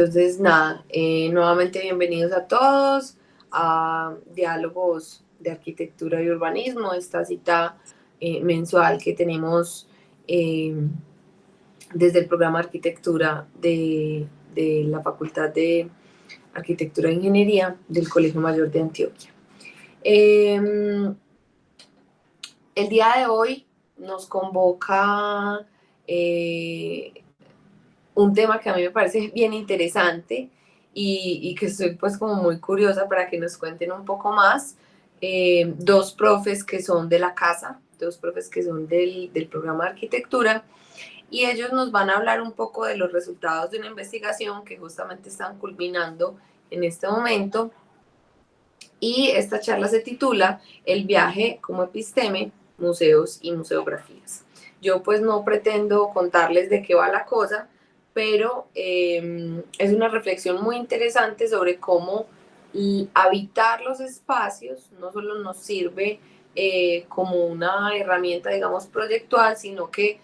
Entonces, nada, nuevamente bienvenidos a todos a Diálogos de Arquitectura y Urbanismo, esta cita mensual que tenemos desde el programa de Arquitectura de la Facultad de Arquitectura e Ingeniería del Colegio Mayor de Antioquia. El día de hoy nos convoca un tema que a mí me parece bien interesante y que estoy pues como muy curiosa para que nos cuenten un poco más. Dos profes que son de la casa, dos profes que son del programa de arquitectura, y ellos nos van a hablar un poco de los resultados de una investigación que justamente están culminando en este momento. Y esta charla se titula El viaje como episteme, museos y museografías. Yo pues no pretendo contarles de qué va la cosa, pero es una reflexión muy interesante sobre cómo habitar los espacios no solo nos sirve como una herramienta, digamos, proyectual, sino que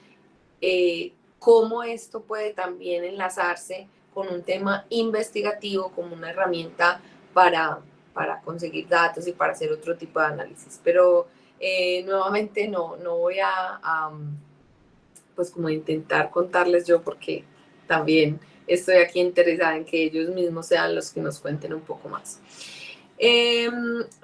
cómo esto puede también enlazarse con un tema investigativo como una herramienta para conseguir datos y para hacer otro tipo de análisis. Pero nuevamente no voy a pues como intentar contarles yo porque también estoy aquí interesada en que ellos mismos sean los que nos cuenten un poco más.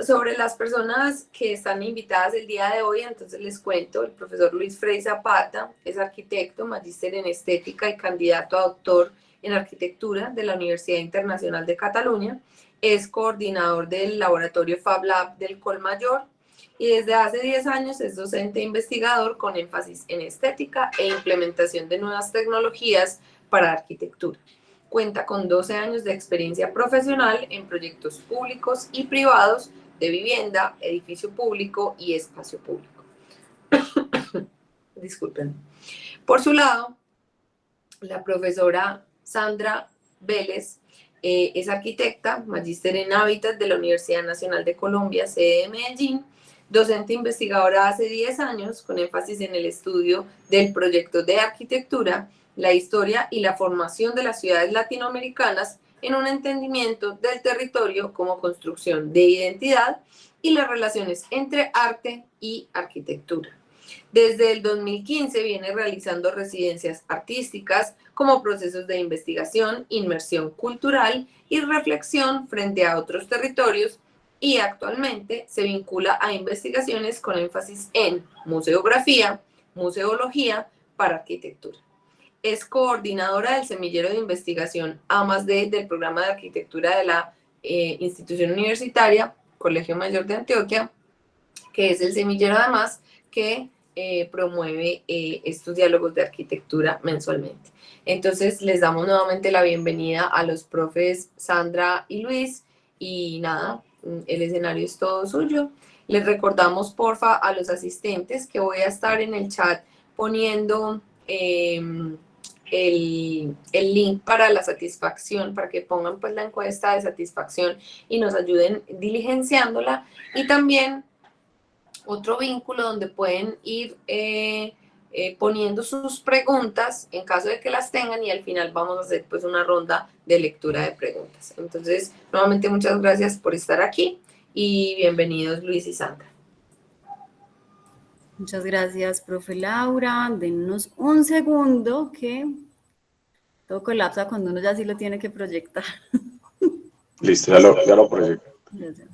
Sobre las personas que están invitadas el día de hoy, entonces les cuento, el profesor Luis Frei Zapata es arquitecto, magíster en estética y candidato a doctor en arquitectura de la Universidad Internacional de Cataluña, es coordinador del laboratorio Fab Lab del Colmayor y desde hace 10 años es docente e investigador con énfasis en estética e implementación de nuevas tecnologías para arquitectura. Cuenta con 12 años de experiencia profesional en proyectos públicos y privados de vivienda, edificio público y espacio público. Disculpen. Por su lado, la profesora Sandra Vélez es arquitecta, magíster en hábitat de la Universidad Nacional de Colombia, sede de Medellín, docente investigadora hace 10 años con énfasis en el estudio del proyecto de arquitectura, la historia y la formación de las ciudades latinoamericanas en un entendimiento del territorio como construcción de identidad y las relaciones entre arte y arquitectura. Desde el 2015 viene realizando residencias artísticas como procesos de investigación, inmersión cultural y reflexión frente a otros territorios y actualmente se vincula a investigaciones con énfasis en museografía, museología para arquitectura. Es coordinadora del semillero de investigación A+D del programa de arquitectura de la institución universitaria Colegio Mayor de Antioquia, que es el semillero además que promueve estos diálogos de arquitectura mensualmente. Entonces les damos nuevamente la bienvenida a los profes Sandra y Luis y nada, el escenario es todo suyo. Les recordamos porfa a los asistentes que voy a estar en el chat poniendo el link para la satisfacción, para que pongan pues la encuesta de satisfacción y nos ayuden diligenciándola, y también otro vínculo donde pueden ir poniendo sus preguntas en caso de que las tengan y al final vamos a hacer pues una ronda de lectura de preguntas. Entonces, nuevamente muchas gracias por estar aquí y bienvenidos Luis y Sandra. Muchas gracias, profe Laura. Denos un segundo que todo colapsa cuando uno ya sí lo tiene que proyectar. Listo, ya lo proyecto. Gracias.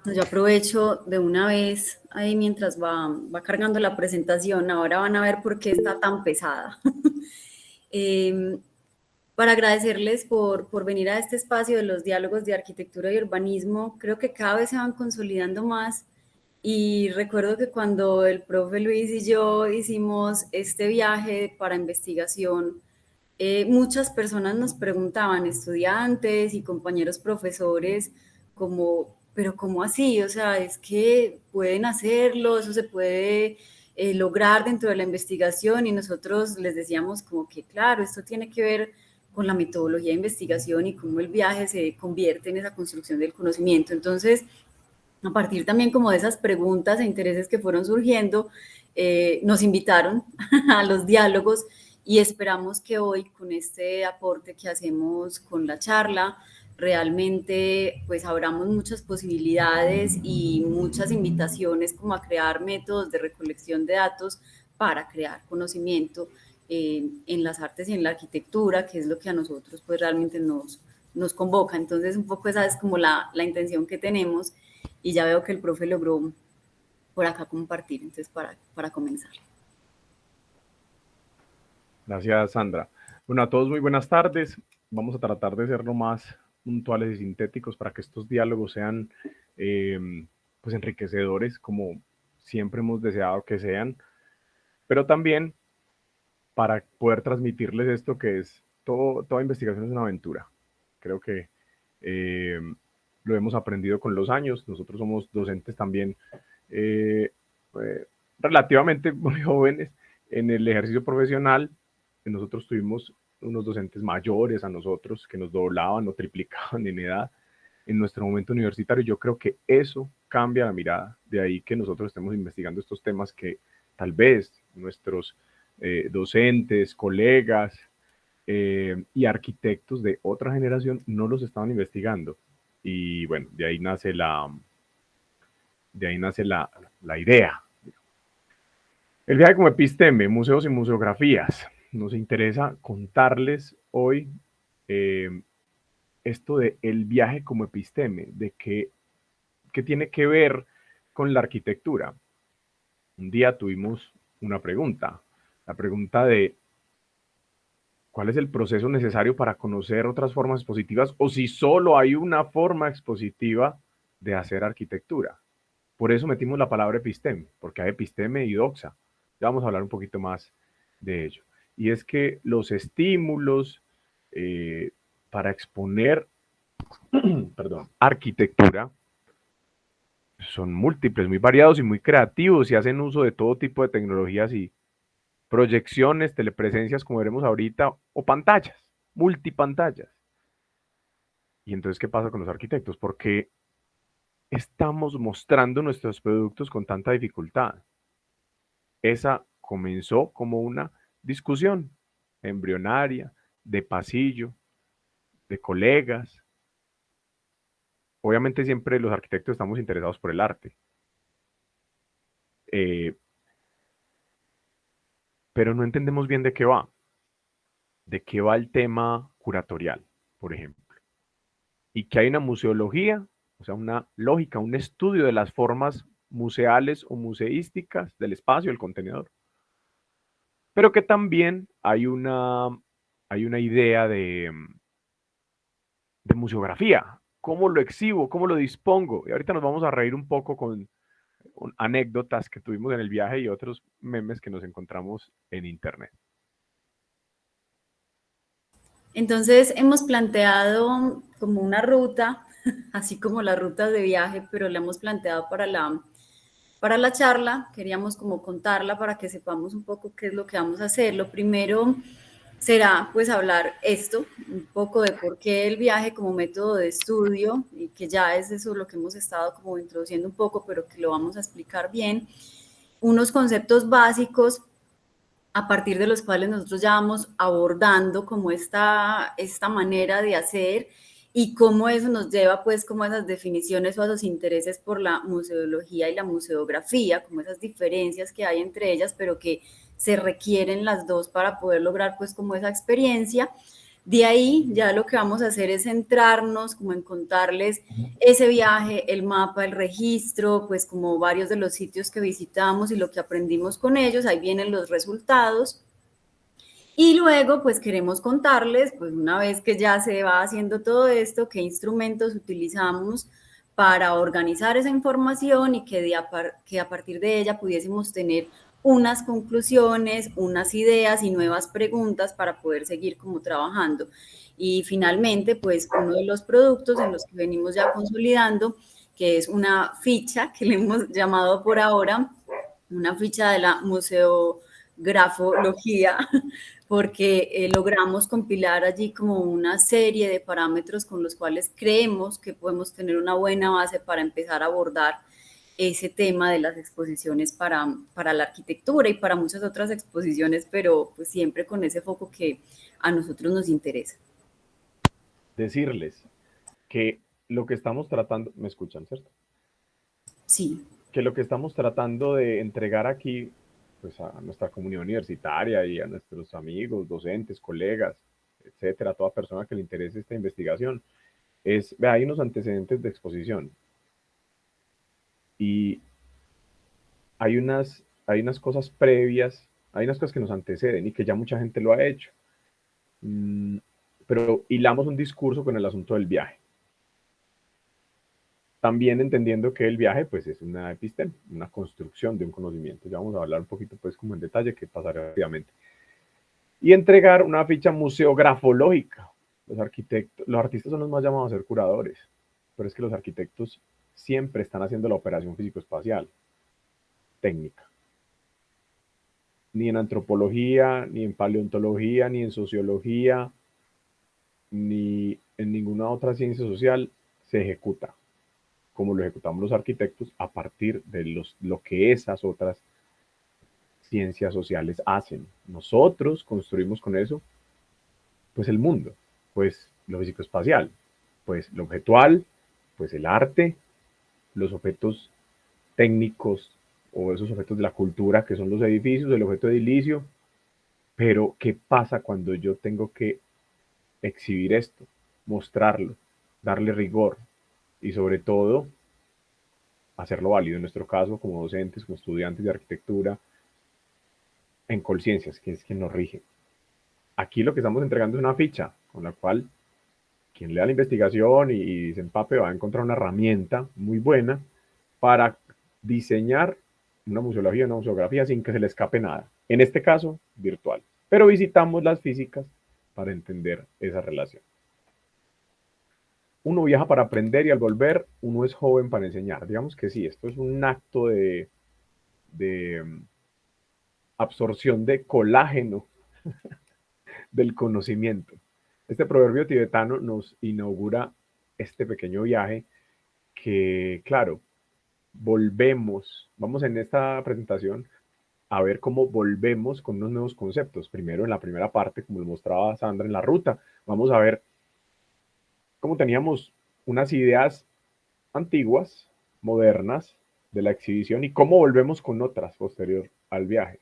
Yo aprovecho de una vez ahí mientras va cargando la presentación. Ahora van a ver por qué está tan pesada. Para agradecerles por venir a este espacio de los diálogos de arquitectura y urbanismo. Creo que cada vez se van consolidando más Y recuerdo que cuando el profe Luis y yo hicimos este viaje para investigación, muchas personas nos preguntaban, estudiantes y compañeros profesores, como, pero ¿cómo así? O sea, es que pueden hacerlo, eso se puede lograr dentro de la investigación, y nosotros les decíamos como que, claro, esto tiene que ver con la metodología de investigación y cómo el viaje se convierte en esa construcción del conocimiento. Entonces, a partir también como de esas preguntas e intereses que fueron surgiendo, nos invitaron a los diálogos, y esperamos que hoy, con este aporte que hacemos con la charla, realmente pues abramos muchas posibilidades y muchas invitaciones como a crear métodos de recolección de datos para crear conocimiento en las artes y en la arquitectura, que es lo que a nosotros pues realmente nos convoca. Entonces un poco esa es como la intención que tenemos, y ya veo que el profe logró por acá compartir, entonces para comenzar. Gracias, Sandra. Bueno, a todos muy buenas tardes. Vamos a tratar de ser lo más puntuales y sintéticos para que estos diálogos sean pues enriquecedores, como siempre hemos deseado que sean, pero también para poder transmitirles esto que es toda investigación es una aventura. Creo que lo hemos aprendido con los años. Nosotros somos docentes también relativamente muy jóvenes en el ejercicio profesional. Nosotros tuvimos unos docentes mayores a nosotros que nos doblaban o triplicaban en edad en nuestro momento universitario. Yo creo que eso cambia la mirada. De ahí que nosotros estemos investigando estos temas que tal vez nuestros docentes, colegas y arquitectos de otra generación no los estaban investigando. Y bueno, de ahí nace la idea. El viaje como episteme, museos y museografías. Nos interesa contarles hoy esto de el viaje como episteme, de qué tiene que ver con la arquitectura. Un día tuvimos una pregunta, la pregunta de ¿cuál es el proceso necesario para conocer otras formas expositivas, o si solo hay una forma expositiva de hacer arquitectura? Por eso metimos la palabra episteme, porque hay episteme y doxa. Ya vamos a hablar un poquito más de ello. Y es que los estímulos para exponer arquitectura son múltiples, muy variados y muy creativos, y hacen uso de todo tipo de tecnologías y proyecciones, telepresencias, como veremos ahorita, o pantallas, multipantallas. Y entonces, ¿qué pasa con los arquitectos? ¿Por qué estamos mostrando nuestros productos con tanta dificultad? Esa comenzó como una discusión embrionaria, de pasillo, de colegas. Obviamente siempre los arquitectos estamos interesados por el arte. Pero no entendemos bien de qué va. De qué va el tema curatorial, por ejemplo. Y que hay una museología, o sea, una lógica, un estudio de las formas museales o museísticas del espacio, del contenedor. Pero que también hay una idea de museografía. ¿Cómo lo exhibo? ¿Cómo lo dispongo? Y ahorita nos vamos a reír un poco con anécdotas que tuvimos en el viaje y otros memes que nos encontramos en internet. Entonces hemos planteado como una ruta, así como las rutas de viaje, pero la hemos planteado para la charla. Queríamos como contarla para que sepamos un poco qué es lo que vamos a hacer. Lo primero será pues hablar un poco de por qué el viaje como método de estudio, y que ya es eso lo que hemos estado como introduciendo un poco, pero que lo vamos a explicar bien. Unos conceptos básicos a partir de los cuales nosotros ya vamos abordando como esta manera de hacer, y cómo eso nos lleva pues como a esas definiciones o a esos intereses por la museología y la museografía, como esas diferencias que hay entre ellas, pero que se requieren las dos para poder lograr pues como esa experiencia. De ahí ya lo que vamos a hacer es centrarnos como en contarles ese viaje, el mapa, el registro, pues como varios de los sitios que visitamos y lo que aprendimos con ellos. Ahí vienen los resultados. Y luego pues queremos contarles, pues una vez que ya se va haciendo todo esto, qué instrumentos utilizamos para organizar esa información y que a partir de ella pudiésemos tener unas conclusiones, unas ideas y nuevas preguntas para poder seguir como trabajando. Y finalmente, pues uno de los productos en los que venimos ya consolidando, que es una ficha que le hemos llamado por ahora, una ficha de la museografología, porque logramos compilar allí como una serie de parámetros con los cuales creemos que podemos tener una buena base para empezar a abordar ese tema de las exposiciones para la arquitectura y para muchas otras exposiciones, pero pues siempre con ese foco que a nosotros nos interesa. Decirles que lo que estamos tratando, ¿me escuchan, cierto? Sí. Que lo que estamos tratando de entregar aquí, pues a nuestra comunidad universitaria y a nuestros amigos, docentes, colegas, etcétera, a toda persona que le interese esta investigación, es, vea, hay unos antecedentes de exposición y hay unas cosas previas, hay unas cosas que nos anteceden y que ya mucha gente lo ha hecho. Pero hilamos un discurso con el asunto del viaje. También entendiendo que el viaje pues es una episteme, una construcción de un conocimiento. Ya vamos a hablar un poquito pues como en detalle, que pasará rápidamente. Y entregar una ficha museografológica. Los artistas son los más llamados a ser curadores, pero es que los arquitectos siempre están haciendo la operación físico-espacial, técnica. Ni en antropología, ni en paleontología, ni en sociología, ni en ninguna otra ciencia social se ejecuta como lo ejecutamos los arquitectos a partir de lo que esas otras ciencias sociales hacen. Nosotros construimos con eso, pues el mundo, pues lo físico-espacial, pues lo objetual, pues el arte, los objetos técnicos o esos objetos de la cultura que son los edificios, el objeto edilicio. Pero, ¿qué pasa cuando yo tengo que exhibir esto, mostrarlo, darle rigor y sobre todo hacerlo válido en nuestro caso como docentes, como estudiantes de arquitectura en Colciencias, que es quien nos rige? Aquí lo que estamos entregando es una ficha con la cual quien lea la investigación y se empape va a encontrar una herramienta muy buena para diseñar una museología, una museografía sin que se le escape nada. En este caso, virtual. Pero visitamos las físicas para entender esa relación. Uno viaja para aprender y al volver uno es joven para enseñar. Digamos que sí, esto es un acto de absorción de colágeno del conocimiento. Este proverbio tibetano nos inaugura este pequeño viaje que, claro, vamos en esta presentación a ver cómo volvemos con unos nuevos conceptos. Primero, en la primera parte, como lo mostraba Sandra en la ruta, vamos a ver cómo teníamos unas ideas antiguas, modernas, de la exhibición y cómo volvemos con otras posterior al viaje.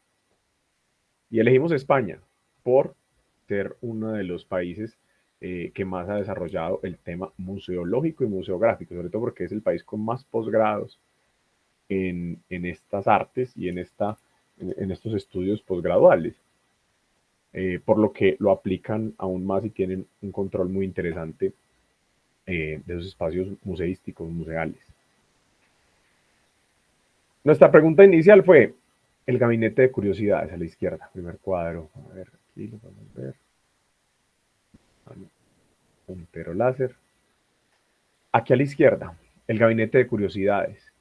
Y elegimos España por ser uno de los países que más ha desarrollado el tema museológico y museográfico, sobre todo porque es el país con más posgrados en estas artes y en estos estudios posgraduales, por lo que lo aplican aún más y tienen un control muy interesante de esos espacios museísticos, museales. Nuestra pregunta inicial fue el gabinete de curiosidades a la izquierda, primer cuadro. A ver, aquí lo podemos ver. Puntero láser. Aquí a la izquierda, el gabinete de curiosidades.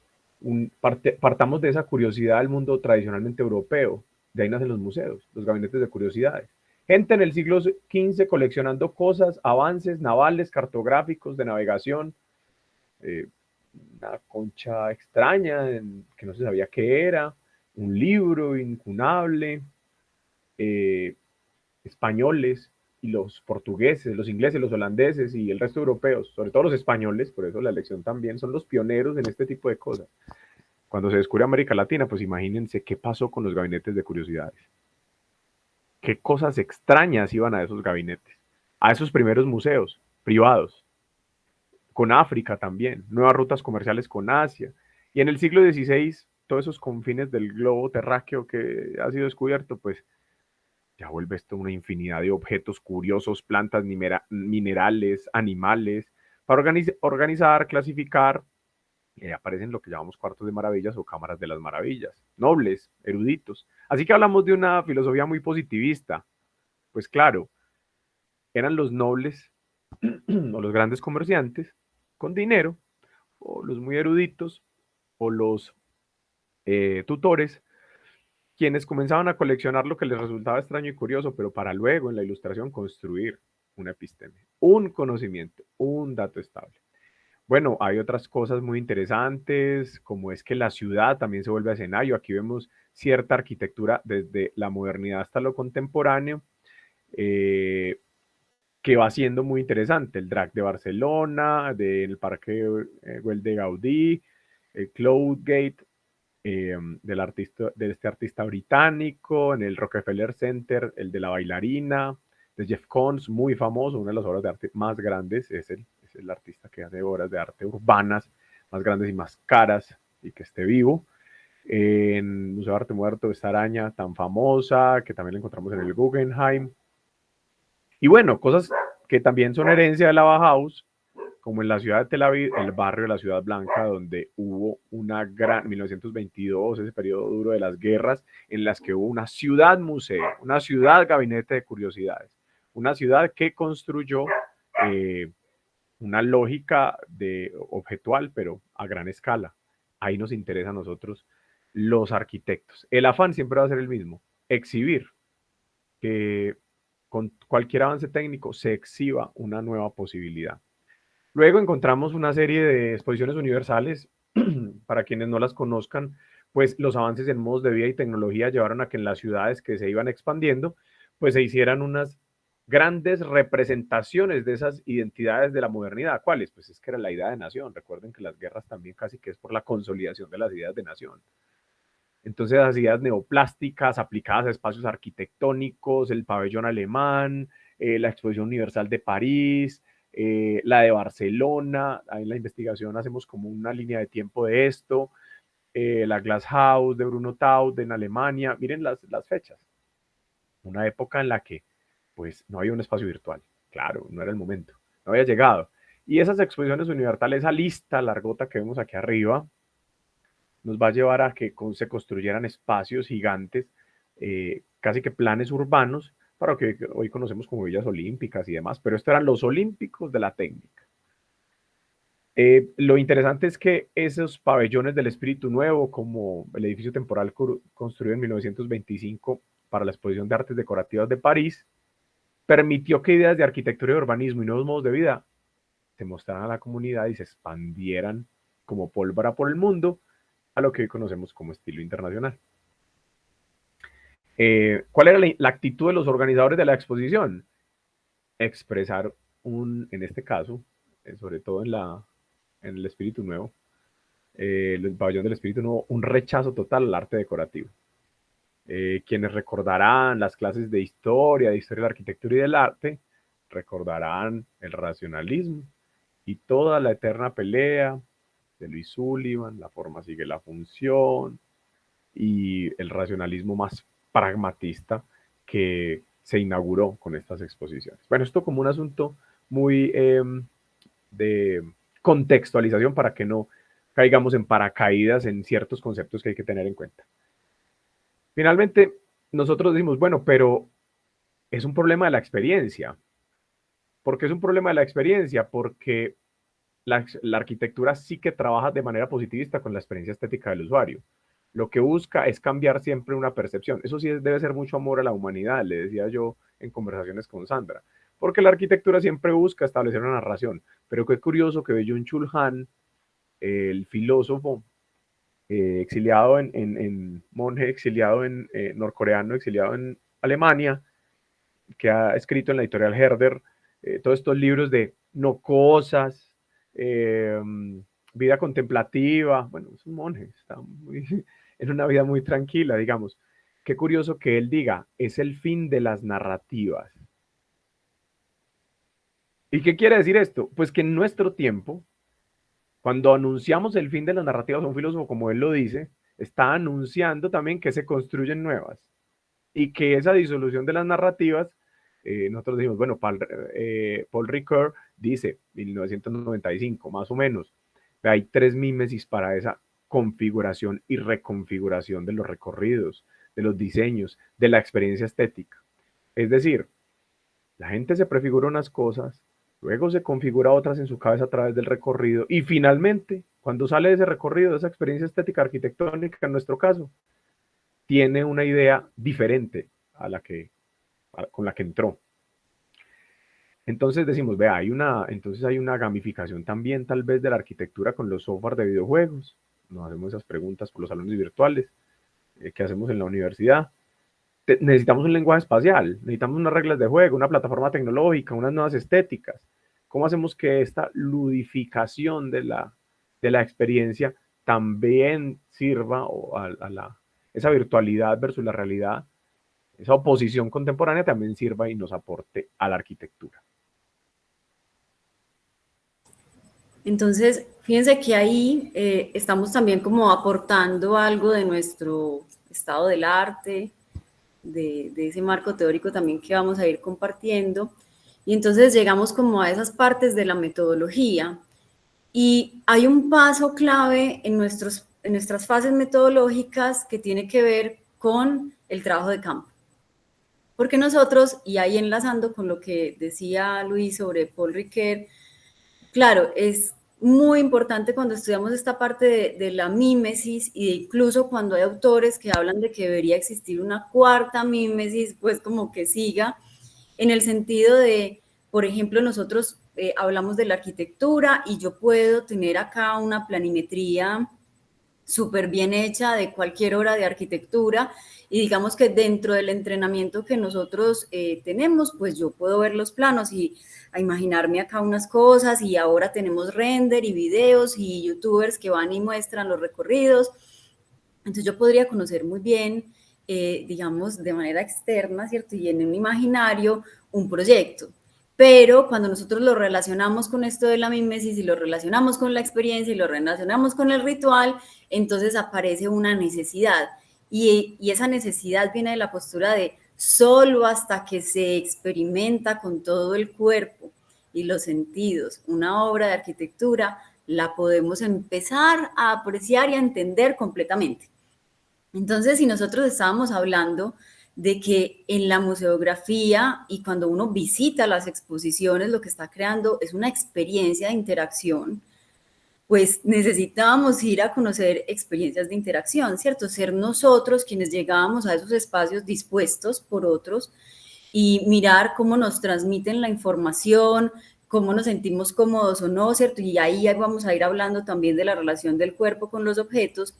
Partamos de esa curiosidad del mundo tradicionalmente europeo. De ahí nacen los museos, los gabinetes de curiosidades. Gente en el siglo XV coleccionando cosas, avances navales, cartográficos, de navegación. Una concha extraña que no se sabía qué era. Un libro incunable. Españoles y los portugueses, los ingleses, los holandeses y el resto de europeos, sobre todo los españoles, por eso la elección también, son los pioneros en este tipo de cosas. Cuando se descubre América Latina, pues imagínense qué pasó con los gabinetes de curiosidades. Qué cosas extrañas iban a esos gabinetes, a esos primeros museos privados, con África también, nuevas rutas comerciales con Asia. Y en el siglo XVI, todos esos confines del globo terráqueo que ha sido descubierto, pues ya vuelve esto una infinidad de objetos curiosos, plantas, minerales, animales, para organizar, clasificar aparecen lo que llamamos cuartos de maravillas o cámaras de las maravillas, nobles, eruditos. Así que hablamos de una filosofía muy positivista. Pues claro, eran los nobles o los grandes comerciantes con dinero, o los muy eruditos, o los tutores, quienes comenzaban a coleccionar lo que les resultaba extraño y curioso, pero para luego en la ilustración construir una episteme, un conocimiento, un dato estable. Bueno, hay otras cosas muy interesantes, como es que la ciudad también se vuelve escenario. Aquí vemos cierta arquitectura desde la modernidad hasta lo contemporáneo, que va siendo muy interesante. El Drac de Barcelona, del Parque Güell de Gaudí, el Cloudgate, de este artista británico, en el Rockefeller Center, el de la bailarina, de Jeff Koons, muy famoso, una de las obras de arte más grandes, es el artista que hace obras de arte urbanas más grandes y más caras y que esté vivo. En Museo de Arte Muerto, esta araña tan famosa, que también la encontramos en el Guggenheim. Y bueno, cosas que también son herencia de la Bauhaus, como en la ciudad de Tel Aviv, el barrio de la Ciudad Blanca, donde hubo una gran, 1922, ese periodo duro de las guerras, en las que hubo una ciudad museo, una ciudad gabinete de curiosidades, una ciudad que construyó una lógica de objetual, pero a gran escala. Ahí nos interesa a nosotros los arquitectos. El afán siempre va a ser el mismo, exhibir, que con cualquier avance técnico se exhiba una nueva posibilidad. Luego encontramos una serie de exposiciones universales. Para quienes no las conozcan, pues los avances en modos de vida y tecnología llevaron a que en las ciudades que se iban expandiendo, pues se hicieran unas grandes representaciones de esas identidades de la modernidad. ¿Cuáles? Pues es que era la idea de nación. Recuerden que las guerras también casi que es por la consolidación de las ideas de nación. Entonces, las ideas neoplásticas aplicadas a espacios arquitectónicos, el pabellón alemán, la exposición universal de París, la de Barcelona. Ahí en la investigación hacemos como una línea de tiempo de esto, la Glass House de Bruno Taut en Alemania. Miren las fechas. Una época en la que pues no había un espacio virtual. Claro, no era el momento, no había llegado. Y esas exposiciones universales, esa lista largota que vemos aquí arriba, nos va a llevar a que se construyeran espacios gigantes, casi que planes urbanos, para lo que hoy conocemos como villas olímpicas y demás, pero estos eran los olímpicos de la técnica. Lo interesante es que esos pabellones del espíritu nuevo, como el edificio temporal construido en 1925 para la exposición de artes decorativas de París, permitió que ideas de arquitectura y urbanismo y nuevos modos de vida se mostraran a la comunidad y se expandieran como pólvora por el mundo a lo que hoy conocemos como estilo internacional. ¿Cuál era la actitud de los organizadores de la exposición? Expresar en este caso, sobre todo en el espíritu nuevo, el pabellón del espíritu nuevo, un rechazo total al arte decorativo. Quienes recordarán las clases de historia de la arquitectura y del arte, recordarán el racionalismo y toda la eterna pelea de Louis Sullivan, la forma sigue la función, y el racionalismo más pragmatista que se inauguró con estas exposiciones. Bueno, esto como un asunto muy de contextualización para que no caigamos en paracaídas en ciertos conceptos que hay que tener en cuenta. Finalmente, nosotros decimos, bueno, pero es un problema de la experiencia. ¿Por qué es un problema de la experiencia? Porque la arquitectura sí que trabaja de manera positivista con la experiencia estética del usuario. Lo que busca es cambiar siempre una percepción. Eso sí debe ser mucho amor a la humanidad, le decía yo en conversaciones con Sandra. Porque la arquitectura siempre busca establecer una narración. Pero qué curioso que Byung-Chul Han, el filósofo exiliado monje exiliado norcoreano, exiliado en Alemania, que ha escrito en la editorial Herder todos estos libros de no cosas, vida contemplativa. Bueno, es un monje, está en una vida muy tranquila, digamos. Qué curioso que él diga, es el fin de las narrativas. ¿Y qué quiere decir esto? Pues que en nuestro tiempo, cuando anunciamos el fin de las narrativas, un filósofo como él lo dice, está anunciando también que se construyen nuevas y que esa disolución de las narrativas, nosotros decimos, bueno, Paul Ricoeur dice, 1995, más o menos, Hay 3 mímesis para esa configuración y reconfiguración de los recorridos, de los diseños, de la experiencia estética. Es decir, la gente se prefigura unas cosas, luego se configura otras en su cabeza a través del recorrido y finalmente, cuando sale de ese recorrido, de esa experiencia estética arquitectónica, en nuestro caso, tiene una idea diferente con la que entró. Entonces decimos, vea, hay una gamificación también tal vez de la arquitectura con los software de videojuegos. Nos hacemos esas preguntas por los salones virtuales que hacemos en la universidad. Necesitamos un lenguaje espacial, necesitamos unas reglas de juego, una plataforma tecnológica, unas nuevas estéticas. ¿Cómo hacemos que esta ludificación de la experiencia también sirva esa virtualidad versus la realidad, esa oposición contemporánea también sirva y nos aporte a la arquitectura? Entonces, fíjense que ahí estamos también como aportando algo de nuestro estado del arte, de ese marco teórico también que vamos a ir compartiendo. Y entonces llegamos como a esas partes de la metodología. Y hay un paso clave en nuestras fases metodológicas que tiene que ver con el trabajo de campo. Porque nosotros, y ahí enlazando con lo que decía Luis sobre Paul Ricoeur, claro, es muy importante cuando estudiamos esta parte de la mímesis, y incluso cuando hay autores que hablan de que debería existir una cuarta mímesis, pues como que siga, en el sentido de, por ejemplo, nosotros hablamos de la arquitectura y yo puedo tener acá una planimetría súper bien hecha de cualquier obra de arquitectura, y digamos que dentro del entrenamiento que nosotros tenemos, pues yo puedo ver los planos y a imaginarme acá unas cosas, y ahora tenemos render y videos y youtubers que van y muestran los recorridos. Entonces yo podría conocer muy bien, digamos, de manera externa, ¿cierto? Y en un imaginario, un proyecto. Pero cuando nosotros lo relacionamos con esto de la mimesis y lo relacionamos con la experiencia y lo relacionamos con el ritual, entonces aparece una necesidad. Y esa necesidad viene de la postura de solo hasta que se experimenta con todo el cuerpo y los sentidos una obra de arquitectura, la podemos empezar a apreciar y a entender completamente. Entonces, si nosotros estábamos hablando de que en la museografía y cuando uno visita las exposiciones, lo que está creando es una experiencia de interacción, pues necesitábamos ir a conocer experiencias de interacción, ¿cierto? Ser nosotros quienes llegábamos a esos espacios dispuestos por otros y mirar cómo nos transmiten la información, cómo nos sentimos cómodos o no, ¿cierto? Y ahí vamos a ir hablando también de la relación del cuerpo con los objetos.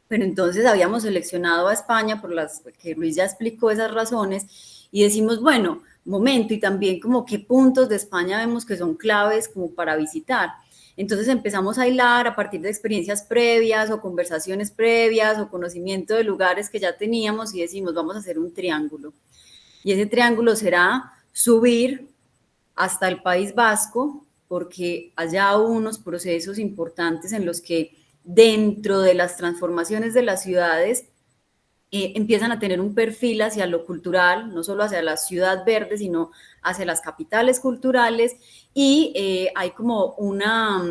Pero entonces habíamos seleccionado a España por las que Luis ya explicó esas razones, y decimos, bueno, momento, y también como qué puntos de España vemos que son claves como para visitar. Entonces empezamos a hilar a partir de experiencias previas o conversaciones previas o conocimiento de lugares que ya teníamos, y decimos, vamos a hacer un triángulo. Y ese triángulo será subir hasta el País Vasco, porque allá hubo unos procesos importantes en los que dentro de las transformaciones de las ciudades empiezan a tener un perfil hacia lo cultural, no solo hacia la ciudad verde, sino hacia las capitales culturales, y hay como una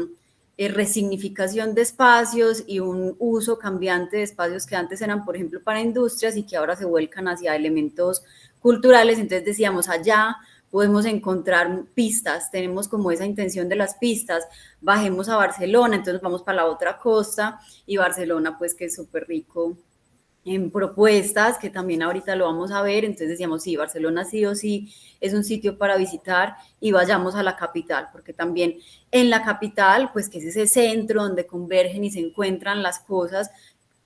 resignificación de espacios y un uso cambiante de espacios que antes eran, por ejemplo, para industrias y que ahora se vuelcan hacia elementos culturales. Entonces decíamos, allá podemos encontrar pistas, tenemos como esa intención de las pistas, bajemos a Barcelona, entonces vamos para la otra costa, y Barcelona pues que es súper rico en propuestas, que también ahorita lo vamos a ver. Entonces decíamos, sí, Barcelona sí o sí es un sitio para visitar, y vayamos a la capital, porque también en la capital, pues que es ese centro donde convergen y se encuentran las cosas.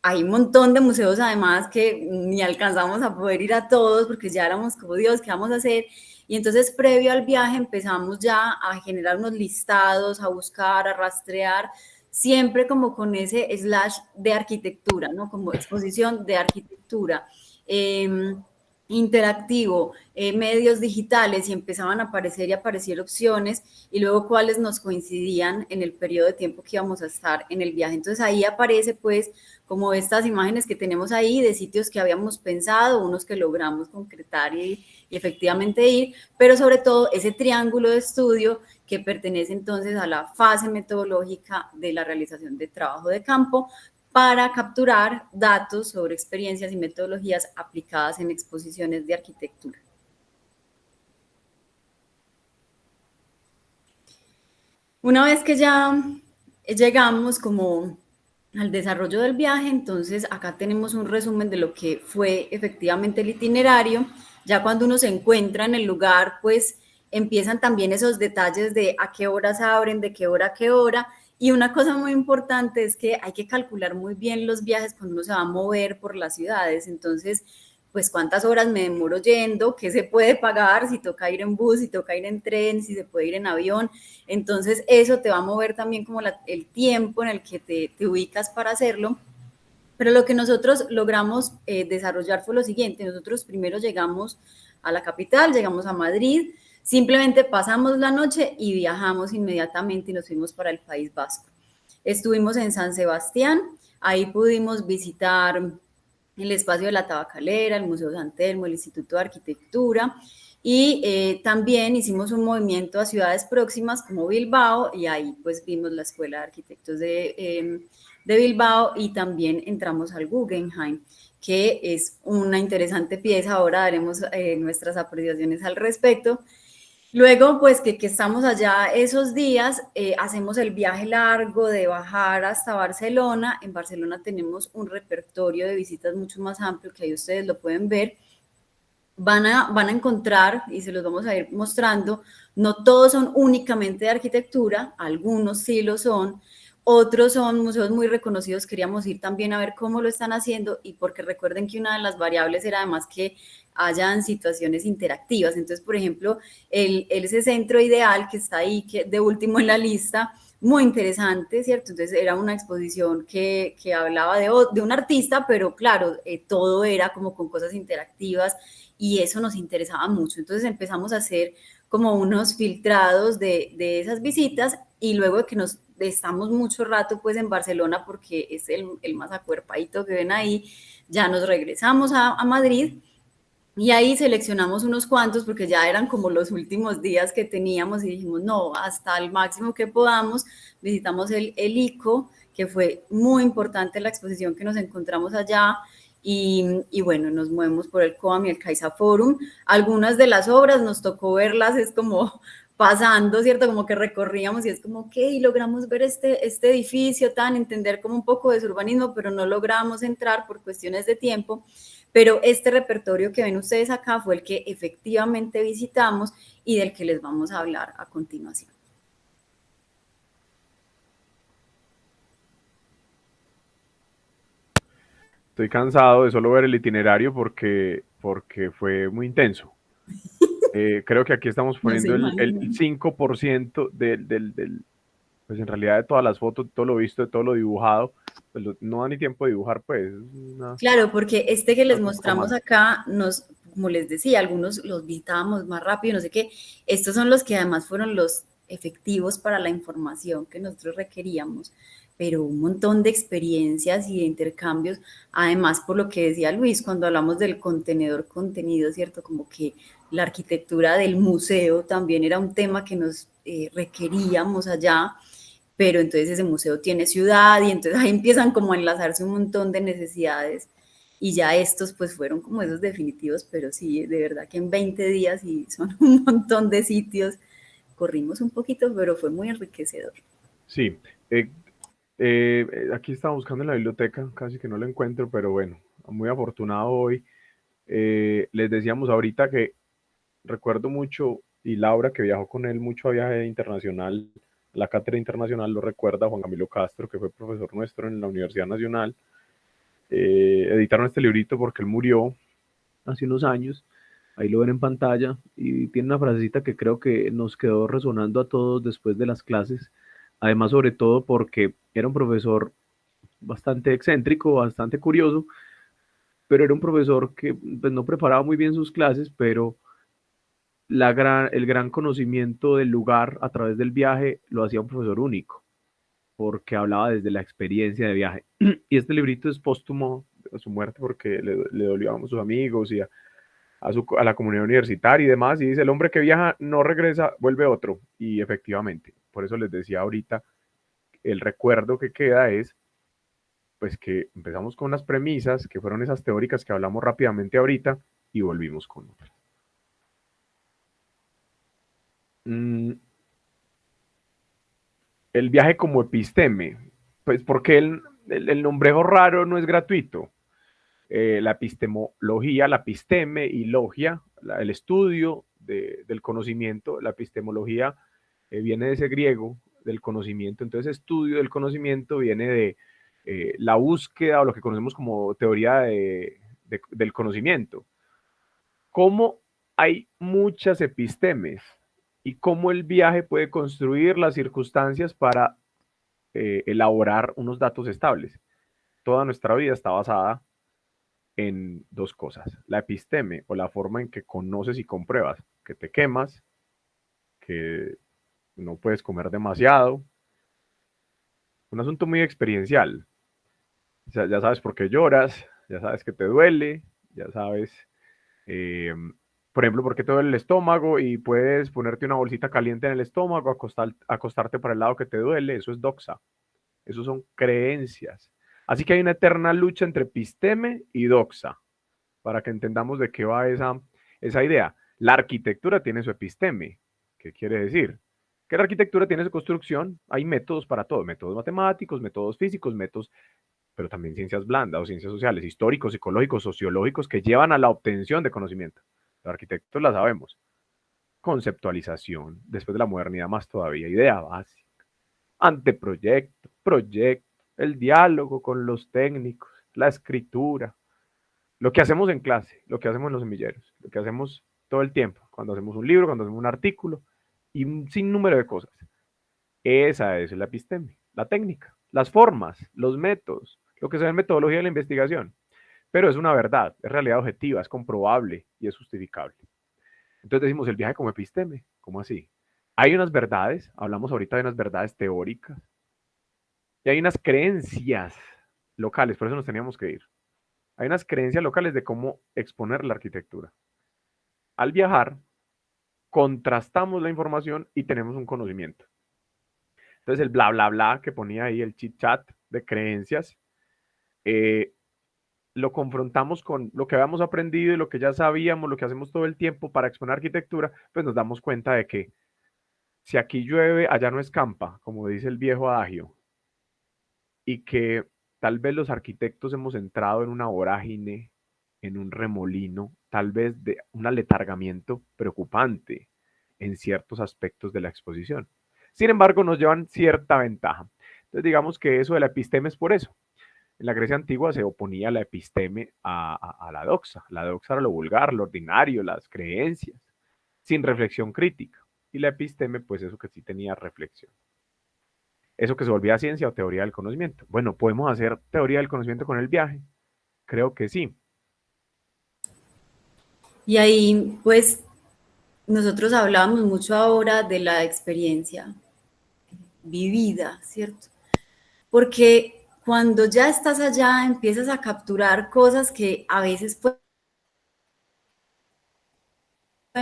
Hay un montón de museos además que ni alcanzamos a poder ir a todos, porque ya éramos como, Dios, ¿qué vamos a hacer? Y entonces, previo al viaje, empezamos ya a generar unos listados, a buscar, a rastrear, siempre como con ese slash de arquitectura, ¿no? Como exposición de arquitectura, interactivo, medios digitales, y empezaban a aparecer y aparecer opciones, y luego cuáles nos coincidían en el periodo de tiempo que íbamos a estar en el viaje. Entonces ahí aparece pues como estas imágenes que tenemos ahí de sitios que habíamos pensado, unos que logramos concretar y efectivamente ir, pero sobre todo ese triángulo de estudio que pertenece entonces a la fase metodológica de la realización de trabajo de campo para capturar datos sobre experiencias y metodologías aplicadas en exposiciones de arquitectura. Una vez que ya llegamos como al desarrollo del viaje, entonces acá tenemos un resumen de lo que fue efectivamente el itinerario. Ya cuando uno se encuentra en el lugar, pues empiezan también esos detalles de a qué horas abren, de qué hora a qué hora. Y una cosa muy importante es que hay que calcular muy bien los viajes cuando uno se va a mover por las ciudades. Entonces, pues cuántas horas me demoro yendo, qué se puede pagar, si toca ir en bus, si toca ir en tren, si se puede ir en avión. Entonces eso te va a mover también como el tiempo en el que te ubicas para hacerlo. Pero lo que nosotros logramos desarrollar fue lo siguiente: nosotros primero llegamos a la capital, llegamos a Madrid, simplemente pasamos la noche y viajamos inmediatamente y nos fuimos para el País Vasco. Estuvimos en San Sebastián, ahí pudimos visitar el espacio de la Tabacalera, el Museo San Telmo, el Instituto de Arquitectura, y también hicimos un movimiento a ciudades próximas como Bilbao, y ahí pues vimos la Escuela de Arquitectos de Bilbao, y también entramos al Guggenheim, que es una interesante pieza. Ahora daremos nuestras apreciaciones al respecto. Luego, pues que estamos allá esos días, hacemos el viaje largo de bajar hasta Barcelona. En Barcelona tenemos un repertorio de visitas mucho más amplio, que ahí ustedes lo pueden ver. Van a encontrar, y se los vamos a ir mostrando, no todos son únicamente de arquitectura, algunos sí lo son, otros son museos muy reconocidos. Queríamos ir también a ver cómo lo están haciendo, y porque recuerden que una de las variables era además que hayan situaciones interactivas. Entonces, por ejemplo, ese centro ideal que está ahí, que de último en la lista, muy interesante, ¿cierto? Entonces era una exposición que hablaba de un artista, pero claro, todo era como con cosas interactivas, y eso nos interesaba mucho. Entonces empezamos a hacer como unos filtrados de esas visitas, y luego de que nos estamos mucho rato pues en Barcelona, porque es el más acuerpadito que ven ahí, ya nos regresamos a Madrid. Y ahí seleccionamos unos cuantos porque ya eran como los últimos días que teníamos, y dijimos, no, hasta el máximo que podamos. Visitamos el ICO, que fue muy importante la exposición que nos encontramos allá, y bueno, nos movemos por el COAM y el Caixa Forum. Algunas de las obras nos tocó verlas, es como pasando, ¿cierto? Como que recorríamos y es como, ok, logramos ver este edificio, entender como un poco de su urbanismo, pero no logramos entrar por cuestiones de tiempo. Pero este repertorio que ven ustedes acá fue el que efectivamente visitamos y del que les vamos a hablar a continuación. Estoy cansado de solo ver el itinerario porque fue muy intenso. Creo que aquí estamos poniendo el 5% pues en realidad de todas las fotos, de todo lo visto, de todo lo dibujado. Pues no da ni tiempo de dibujar, pues. Claro, porque este que les mostramos acá, como les decía, algunos los visitábamos más rápido, no sé qué. Estos son los que además fueron los efectivos para la información que nosotros requeríamos, pero un montón de experiencias y de intercambios. Además, por lo que decía Luis, cuando hablamos del contenedor contenido, ¿cierto? Como que la arquitectura del museo también era un tema que nos requeríamos allá. Pero entonces ese museo tiene ciudad, y entonces ahí empiezan como a enlazarse un montón de necesidades, y ya estos pues fueron como esos definitivos. Pero sí, de verdad que en 20 días, y son un montón de sitios, corrimos un poquito, pero fue muy enriquecedor. Sí, aquí estaba buscando en la biblioteca, casi que no lo encuentro, pero bueno, muy afortunado hoy. Les decíamos ahorita que recuerdo mucho, y Laura, que viajó con él mucho a viaje internacional, la cátedra internacional, lo recuerda, Juan Camilo Castro, que fue profesor nuestro en la Universidad Nacional. Editaron este librito porque él murió hace unos años, ahí lo ven en pantalla, y tiene una frasecita que creo que nos quedó resonando a todos después de las clases, además sobre todo porque era un profesor bastante excéntrico, bastante curioso, pero era un profesor que pues, no preparaba muy bien sus clases, pero el gran conocimiento del lugar a través del viaje lo hacía un profesor único, porque hablaba desde la experiencia de viaje. Y este librito es póstumo a su muerte porque le dolió a sus amigos y a la comunidad universitaria y demás, y dice, el hombre que viaja no regresa, vuelve otro. Y efectivamente, por eso les decía ahorita, el recuerdo que queda es, pues que empezamos con unas premisas, que fueron esas teóricas que hablamos rápidamente ahorita, y volvimos con otras. El viaje como episteme, pues porque el nombrejo raro no es gratuito. La epistemología, la episteme y logia, el estudio del conocimiento, la epistemología viene de ese griego, del conocimiento, entonces estudio del conocimiento viene de la búsqueda o lo que conocemos como teoría del conocimiento. ¿Cómo hay muchas epistemes y cómo el viaje puede construir las circunstancias para elaborar unos datos estables? Toda nuestra vida está basada en dos cosas: la episteme, o la forma en que conoces y compruebas que te quemas, que no puedes comer demasiado, un asunto muy experiencial. O sea, ya sabes por qué lloras, ya sabes que te duele, ya sabes, por ejemplo, por qué te duele el estómago, y puedes ponerte una bolsita caliente en el estómago, acostarte para el lado que te duele. Eso es doxa, eso son creencias. Así que hay una eterna lucha entre episteme y doxa, para que entendamos de qué va esa idea. La arquitectura tiene su episteme. ¿Qué quiere decir? Que la arquitectura tiene su construcción, hay métodos para todo, métodos matemáticos, métodos físicos, métodos, pero también ciencias blandas o ciencias sociales, históricos, psicológicos, sociológicos, que llevan a la obtención de conocimiento. Los arquitectos la sabemos. Conceptualización, después de la modernidad más todavía, idea básica, anteproyecto, proyecto, el diálogo con los técnicos, la escritura, lo que hacemos en clase, lo que hacemos en los semilleros, lo que hacemos todo el tiempo, cuando hacemos un libro, cuando hacemos un artículo, y un sinnúmero de cosas. Esa es la episteme, la técnica, las formas, los métodos, lo que se ve en metodología de la investigación. Pero es una verdad, es realidad objetiva, es comprobable y es justificable. Entonces decimos el viaje como episteme. ¿Cómo así? Hay unas verdades, hablamos ahorita de unas verdades teóricas, y hay unas creencias locales, por eso nos teníamos que ir. Hay unas creencias locales de cómo exponer la arquitectura. Al viajar, contrastamos la información y tenemos un conocimiento. Entonces el bla, bla, bla que ponía ahí, el chit chat de creencias, lo confrontamos con lo que habíamos aprendido y lo que ya sabíamos, lo que hacemos todo el tiempo para exponer arquitectura, pues nos damos cuenta de que si aquí llueve, allá no escampa, como dice el viejo adagio, y que tal vez los arquitectos hemos entrado en una vorágine, en un remolino, tal vez de un aletargamiento preocupante en ciertos aspectos de la exposición. Sin embargo, nos llevan cierta ventaja. Entonces, digamos que eso de la episteme es por eso. En la Grecia antigua se oponía la episteme a la doxa. La doxa era lo vulgar, lo ordinario, las creencias, sin reflexión crítica. Y la episteme, pues eso que sí tenía reflexión. Eso que se volvía ciencia o teoría del conocimiento. Bueno, ¿podemos hacer teoría del conocimiento con el viaje? Creo que sí. Y ahí, pues, nosotros hablábamos mucho ahora de la experiencia vivida, ¿cierto? Porque cuando ya estás allá, empiezas a capturar cosas que a veces pueden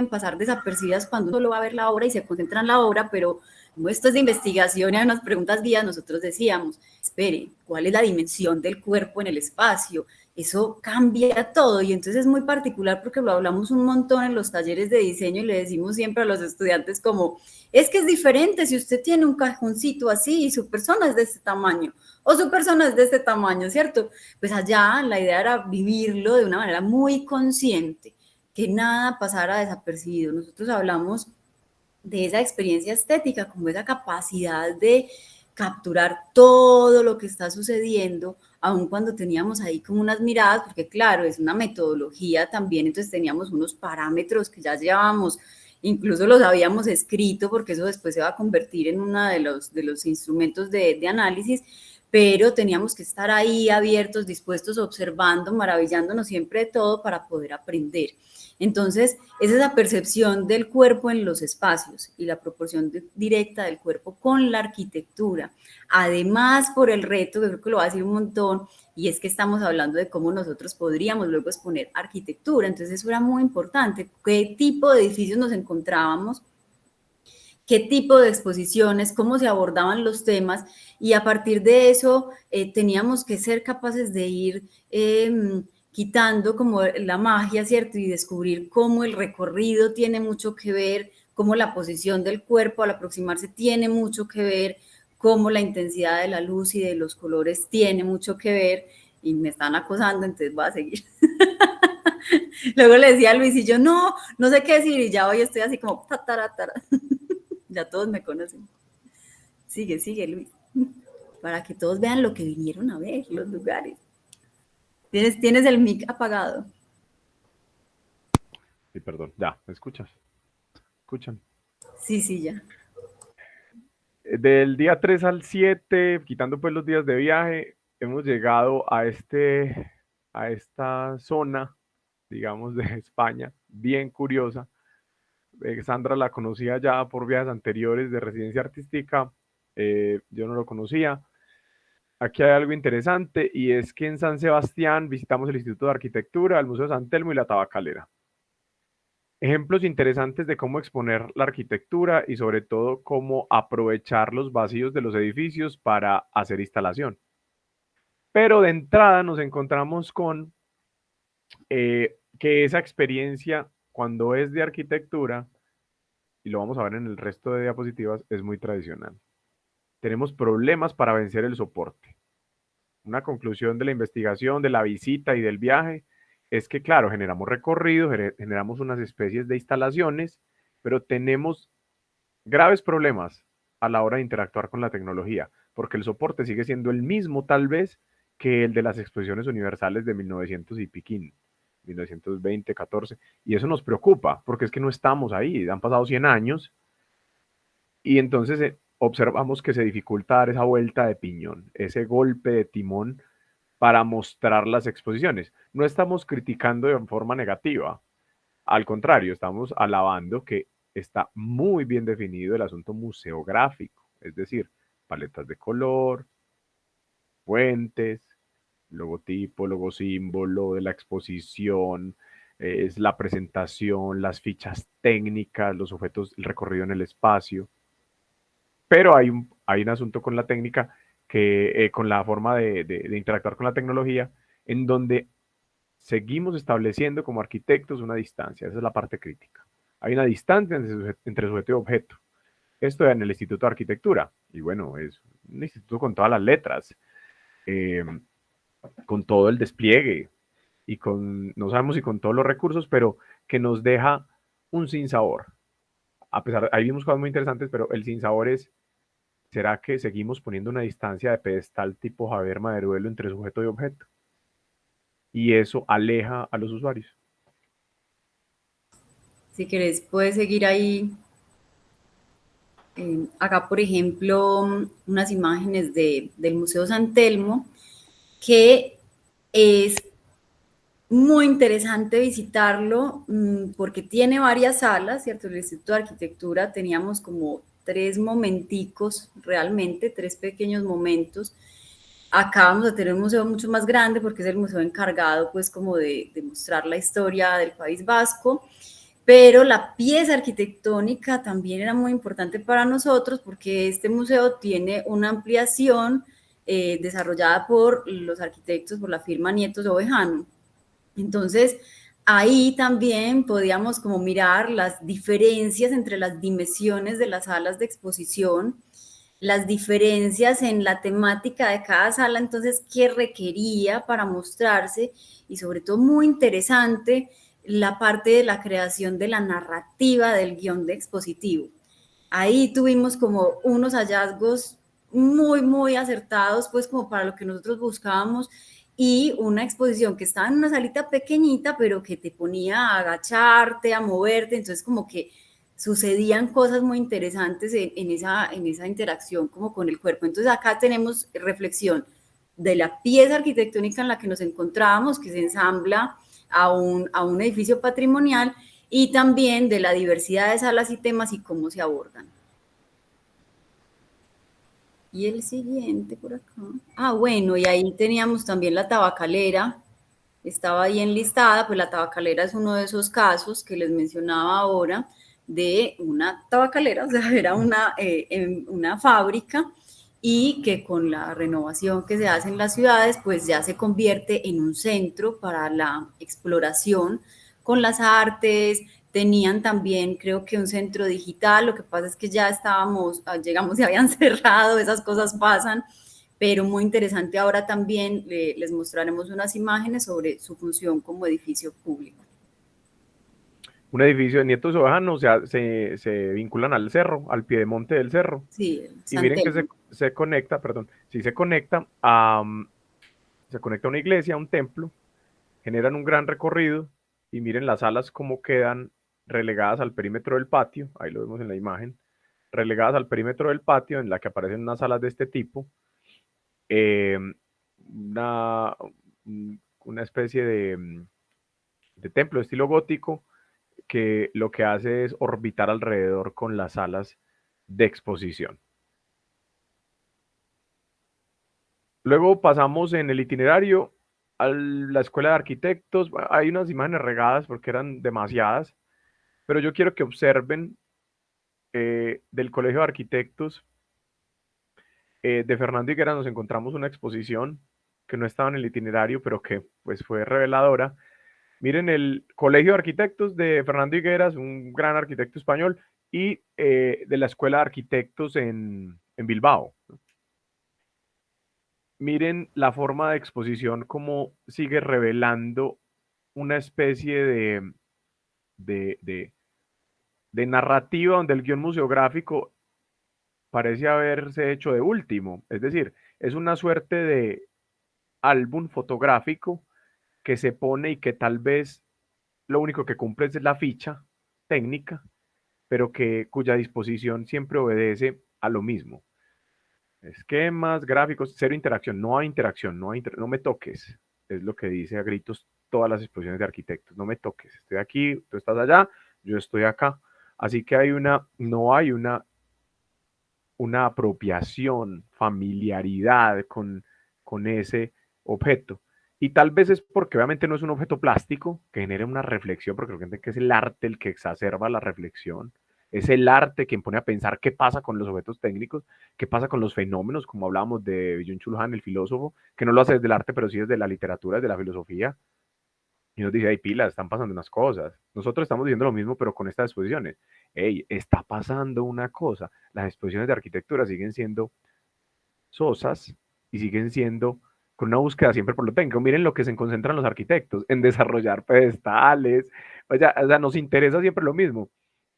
pasar desapercibidas cuando uno solo va a ver la obra y se concentra en la obra, pero como esto es de investigación y hay unas preguntas guías, nosotros decíamos, espere, ¿cuál es la dimensión del cuerpo en el espacio? Eso cambia todo y entonces es muy particular porque lo hablamos un montón en los talleres de diseño y le decimos siempre a los estudiantes como, es que es diferente si usted tiene un cajoncito así y su persona es de este tamaño o su persona es de este tamaño, ¿cierto? Pues allá la idea era vivirlo de una manera muy consciente, que nada pasara desapercibido. Nosotros hablamos de esa experiencia estética, como esa capacidad de capturar todo lo que está sucediendo, aun cuando teníamos ahí como unas miradas, porque claro, es una metodología también, entonces teníamos unos parámetros que ya llevábamos, incluso los habíamos escrito, porque eso después se va a convertir en uno de los instrumentos de análisis, pero teníamos que estar ahí abiertos, dispuestos, observando, maravillándonos siempre de todo para poder aprender. Entonces, es esa percepción del cuerpo en los espacios y la proporción directa del cuerpo con la arquitectura. Además, por el reto, que creo que lo va a decir un montón, y es que estamos hablando de cómo nosotros podríamos luego exponer arquitectura. Entonces, eso era muy importante. ¿Qué tipo de edificios nos encontrábamos? ¿Qué tipo de exposiciones? ¿Cómo se abordaban los temas? Y a partir de eso, teníamos que ser capaces de ir quitando como la magia, ¿cierto? Y descubrir cómo el recorrido tiene mucho que ver, cómo la posición del cuerpo al aproximarse tiene mucho que ver, cómo la intensidad de la luz y de los colores tiene mucho que ver, y me están acosando, entonces voy a seguir. Luego le decía a Luis y yo, no sé qué decir, y ya hoy estoy así como, tataratara. Ya todos me conocen. Sigue, Luis, para que todos vean lo que vinieron a ver, los lugares. Tienes el mic apagado. Sí, perdón. Ya, ¿me escuchas? ¿Escuchan? Sí, ya. Del día 3 al 7, quitando pues los días de viaje, hemos llegado a esta zona, digamos, de España, bien curiosa. Sandra la conocía ya por viajes anteriores de residencia artística, yo no lo conocía. Aquí hay algo interesante y es que en San Sebastián visitamos el Instituto de Arquitectura, el Museo de San Telmo y la Tabacalera. Ejemplos interesantes de cómo exponer la arquitectura y sobre todo cómo aprovechar los vacíos de los edificios para hacer instalación. Pero de entrada nos encontramos con que esa experiencia, cuando es de arquitectura, y lo vamos a ver en el resto de diapositivas, es muy tradicional. Tenemos problemas para vencer el soporte. Una conclusión de la investigación, de la visita y del viaje es que, claro, generamos recorridos, generamos unas especies de instalaciones, pero tenemos graves problemas a la hora de interactuar con la tecnología, porque el soporte sigue siendo el mismo, tal vez, que el de las exposiciones universales de 1900 y piquín, 1920, 14, y eso nos preocupa, porque es que no estamos ahí, han pasado 100 años, y entonces observamos que se dificulta dar esa vuelta de piñón, ese golpe de timón para mostrar las exposiciones. No estamos criticando de forma negativa, al contrario, estamos alabando que está muy bien definido el asunto museográfico, es decir, paletas de color, fuentes, logotipo, logosímbolo de la exposición, es la presentación, las fichas técnicas, los objetos, el recorrido en el espacio. Pero hay un asunto con la técnica, con la forma de interactuar con la tecnología, en donde seguimos estableciendo como arquitectos una distancia. Esa es la parte crítica. Hay una distancia entre sujeto y objeto. Esto en el Instituto de Arquitectura. Y bueno, es un instituto con todas las letras, con todo el despliegue y no sabemos si con todos los recursos, pero que nos deja un sinsabor. A pesar, ahí vimos cosas muy interesantes, pero el sinsabor es, ¿será que seguimos poniendo una distancia de pedestal tipo Javier Maderuelo entre sujeto y objeto? Y eso aleja a los usuarios. Si querés, puedes seguir ahí. Acá, por ejemplo, unas imágenes del Museo San Telmo, que es muy interesante visitarlo porque tiene varias salas, ¿cierto? El Instituto de Arquitectura teníamos como 3 momenticos, realmente, 3 pequeños momentos. Acá vamos a tener un museo mucho más grande porque es el museo encargado, pues, como de mostrar la historia del País Vasco. Pero la pieza arquitectónica también era muy importante para nosotros porque este museo tiene una ampliación desarrollada por los arquitectos, por la firma Nietos Ovejano. Entonces, ahí también podíamos como mirar las diferencias entre las dimensiones de las salas de exposición, las diferencias en la temática de cada sala, entonces, qué requería para mostrarse, y sobre todo muy interesante la parte de la creación de la narrativa del guión de expositivo. Ahí tuvimos como unos hallazgos muy acertados, pues como para lo que nosotros buscábamos, y una exposición que estaba en una salita pequeñita, pero que te ponía a agacharte, a moverte, entonces como que sucedían cosas muy interesantes en esa interacción como con el cuerpo. Entonces acá tenemos reflexión de la pieza arquitectónica en la que nos encontrábamos, que se ensambla a un edificio patrimonial, y también de la diversidad de salas y temas y cómo se abordan. Y el siguiente por acá. Bueno, y ahí teníamos también la tabacalera, estaba ahí enlistada. Pues la tabacalera es uno de esos casos que les mencionaba ahora, de una tabacalera, o sea, era una fábrica, y que con la renovación que se hace en las ciudades, pues ya se convierte en un centro para la exploración con las artes. Tenían también, creo que un centro digital. Lo que pasa es que ya llegamos y habían cerrado, esas cosas pasan, pero muy interesante. Ahora también les mostraremos unas imágenes sobre su función como edificio público. Un edificio de Nietos Ovejano, o sea, se vinculan al cerro, al piedemonte del cerro. Sí, y miren que se conecta, perdón, sí se conecta a una iglesia, a un templo, generan un gran recorrido, y miren las salas cómo quedan relegadas al perímetro del patio. Ahí lo vemos en la imagen, relegadas al perímetro del patio, en la que aparecen unas salas de este tipo, una especie de templo de estilo gótico, que lo que hace es orbitar alrededor con las salas de exposición. Luego pasamos en el itinerario a la Escuela de Arquitectos. Hay unas imágenes regadas porque eran demasiadas, pero yo quiero que observen del Colegio de Arquitectos de Fernando Higueras. Nos encontramos una exposición que no estaba en el itinerario, pero que pues fue reveladora. Miren el Colegio de Arquitectos de Fernando Higueras, un gran arquitecto español, y de la Escuela de Arquitectos en Bilbao. Miren la forma de exposición, cómo sigue revelando una especie de narrativa, donde el guión museográfico parece haberse hecho de último. Es decir, es una suerte de álbum fotográfico que se pone, y que tal vez lo único que cumple es la ficha técnica, pero cuya disposición siempre obedece a lo mismo. Esquemas, gráficos, cero interacción. No hay interacción, no me toques. Es lo que dice a gritos todas las exposiciones de arquitectos. No me toques. Estoy aquí, tú estás allá, yo estoy acá. Así que no hay una apropiación, familiaridad con ese objeto. Y tal vez es porque obviamente no es un objeto plástico que genere una reflexión, porque creo que es el arte el que exacerba la reflexión. Es el arte quien pone a pensar qué pasa con los objetos técnicos, qué pasa con los fenómenos, como hablábamos de Byung-Chul Han, el filósofo, que no lo hace desde el arte, pero sí desde la literatura, desde la filosofía. Y nos dice, hay pilas, están pasando unas cosas. Nosotros estamos diciendo lo mismo, pero con estas exposiciones. Hey, está pasando una cosa. Las exposiciones de arquitectura siguen siendo sosas y siguen siendo con una búsqueda siempre por lo técnico. Miren lo que se concentran los arquitectos, en desarrollar pedestales. O sea, nos interesa siempre lo mismo,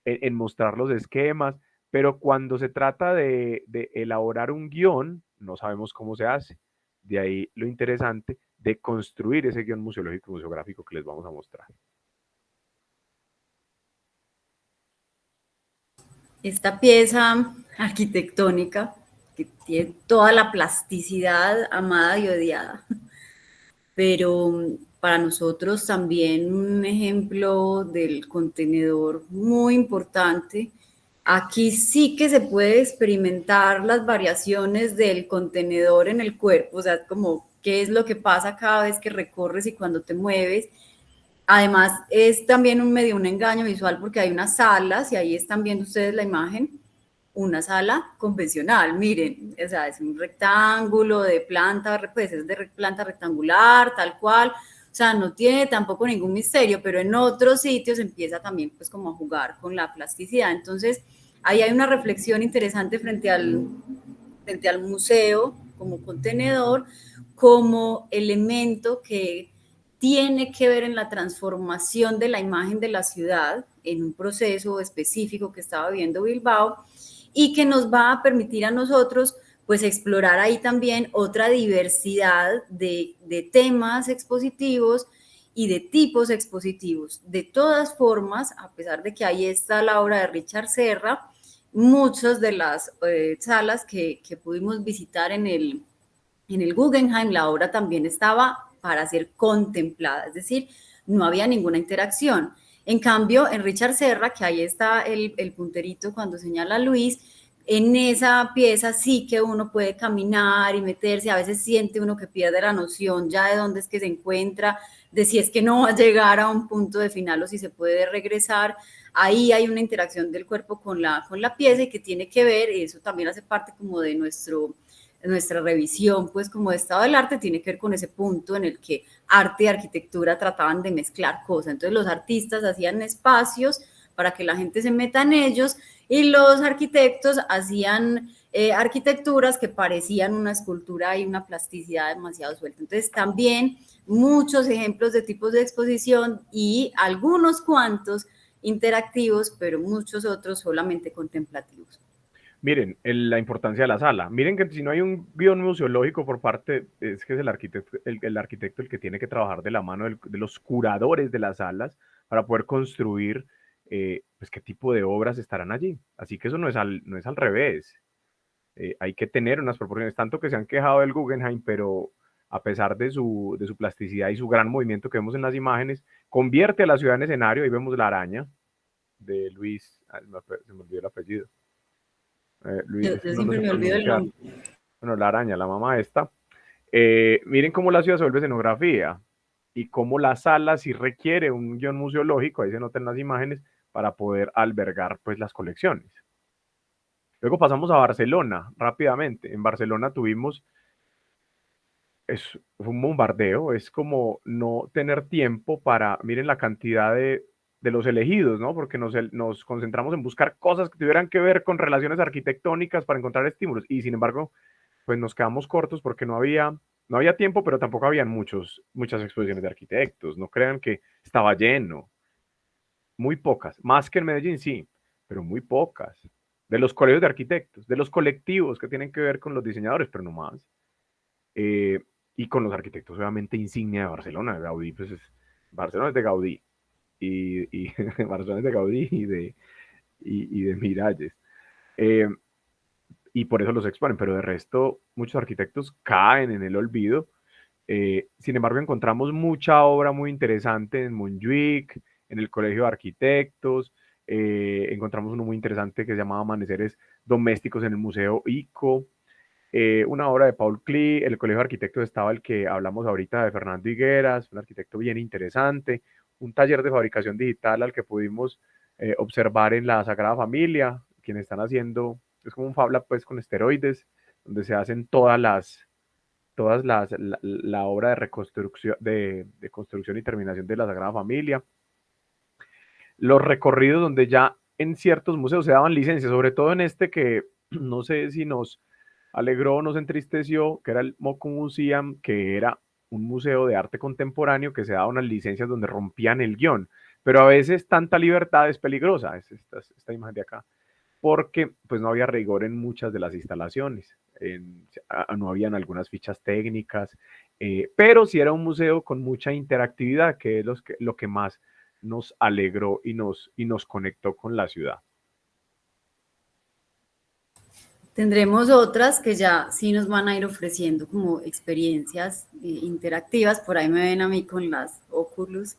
en mostrar los esquemas, pero cuando se trata de elaborar un guión, no sabemos cómo se hace. De ahí lo interesante de construir ese guión museológico y museográfico que les vamos a mostrar. Esta pieza arquitectónica, que tiene toda la plasticidad amada y odiada, pero para nosotros también un ejemplo del contenedor muy importante. Aquí sí que se puede experimentar las variaciones del contenedor en el cuerpo, o sea, como qué es lo que pasa cada vez que recorres y cuando te mueves. Además, es también un engaño visual, porque hay unas salas, y ahí están viendo ustedes la imagen, una sala convencional, miren, o sea, es un rectángulo de planta, pues es de planta rectangular, tal cual. O sea, no tiene tampoco ningún misterio, pero en otros sitios empieza también pues como a jugar con la plasticidad. Entonces, ahí hay una reflexión interesante frente al museo como contenedor, como elemento que tiene que ver en la transformación de la imagen de la ciudad en un proceso específico que estaba viviendo Bilbao, y que nos va a permitir a nosotros pues explorar ahí también otra diversidad de temas expositivos y de tipos expositivos. De todas formas, a pesar de que ahí está la obra de Richard Serra, muchas de las salas que pudimos visitar en el Guggenheim, la obra también estaba para ser contemplada, es decir, no había ninguna interacción. En cambio, en Richard Serra, que ahí está el punterito cuando señala Luis, en esa pieza sí que uno puede caminar y meterse, a veces siente uno que pierde la noción ya de dónde es que se encuentra, de si es que no va a llegar a un punto de final o si se puede regresar. Ahí hay una interacción del cuerpo con la pieza y que tiene que ver, y eso también hace parte como de nuestra revisión, pues como de estado del arte, tiene que ver con ese punto en el que arte y arquitectura trataban de mezclar cosas. Entonces los artistas hacían espacios para que la gente se meta en ellos y los arquitectos hacían arquitecturas que parecían una escultura y una plasticidad demasiado suelta. Entonces también muchos ejemplos de tipos de exposición y algunos cuantos interactivos, pero muchos otros solamente contemplativos. Miren, la importancia de la sala. Miren que si no hay un guión museológico por parte, es que es el arquitecto el que tiene que trabajar de la mano de los curadores de las salas para poder construir pues qué tipo de obras estarán allí. Así que eso no es al revés. Hay que tener unas proporciones, tanto que se han quejado del Guggenheim, pero a pesar de su plasticidad y su gran movimiento que vemos en las imágenes, convierte a la ciudad en escenario. Ahí vemos la araña de Luis, se me olvidó el apellido. Luis, Yo siempre me olvido el nombre. Bueno, la araña, la mamá esta. Miren cómo la ciudad se vuelve escenografía y cómo la sala sí requiere un guión museológico, ahí se notan las imágenes, para poder albergar pues las colecciones. Luego pasamos a Barcelona, rápidamente. En Barcelona tuvimos, fue un bombardeo, es como no tener tiempo para, miren la cantidad de los elegidos, ¿no? Porque nos concentramos en buscar cosas que tuvieran que ver con relaciones arquitectónicas para encontrar estímulos, y sin embargo, pues nos quedamos cortos porque no había tiempo, pero tampoco habían muchas exposiciones de arquitectos. No crean que estaba lleno. Muy pocas, más que en Medellín, sí, pero muy pocas. De los colegios de arquitectos, de los colectivos que tienen que ver con los diseñadores, pero no más. Y con los arquitectos, obviamente, insignia de Barcelona. Gaudí, pues Barcelona es de Gaudí. Y Barcelona es de Gaudí y de Miralles. Y por eso los exponen, pero de resto, muchos arquitectos caen en el olvido. Sin embargo, encontramos mucha obra muy interesante en Montjuic, en el Colegio de Arquitectos. Encontramos uno muy interesante que se llamaba Amaneceres Domésticos en el Museo ICO. Una obra de Paul Klee. En el Colegio de Arquitectos estaba el que hablamos ahorita de Fernando Higueras, un arquitecto bien interesante. Un taller de fabricación digital al que pudimos observar en la Sagrada Familia, quienes están haciendo, es como un Fab Lab pues con esteroides, donde se hacen la obra de reconstrucción, de construcción y terminación de la Sagrada Familia. Los recorridos donde ya en ciertos museos se daban licencias, sobre todo en este que no sé si nos alegró o nos entristeció, que era el MoCo Museum, que era un museo de arte contemporáneo que se daba unas licencias donde rompían el guión, pero a veces tanta libertad es peligrosa, es esta imagen de acá, porque pues no había rigor en muchas de las instalaciones, no habían algunas fichas técnicas, pero sí era un museo con mucha interactividad, que es lo que más nos alegró y nos conectó con la ciudad. Tendremos otras que ya sí nos van a ir ofreciendo como experiencias interactivas. Por ahí me ven a mí con las Oculus.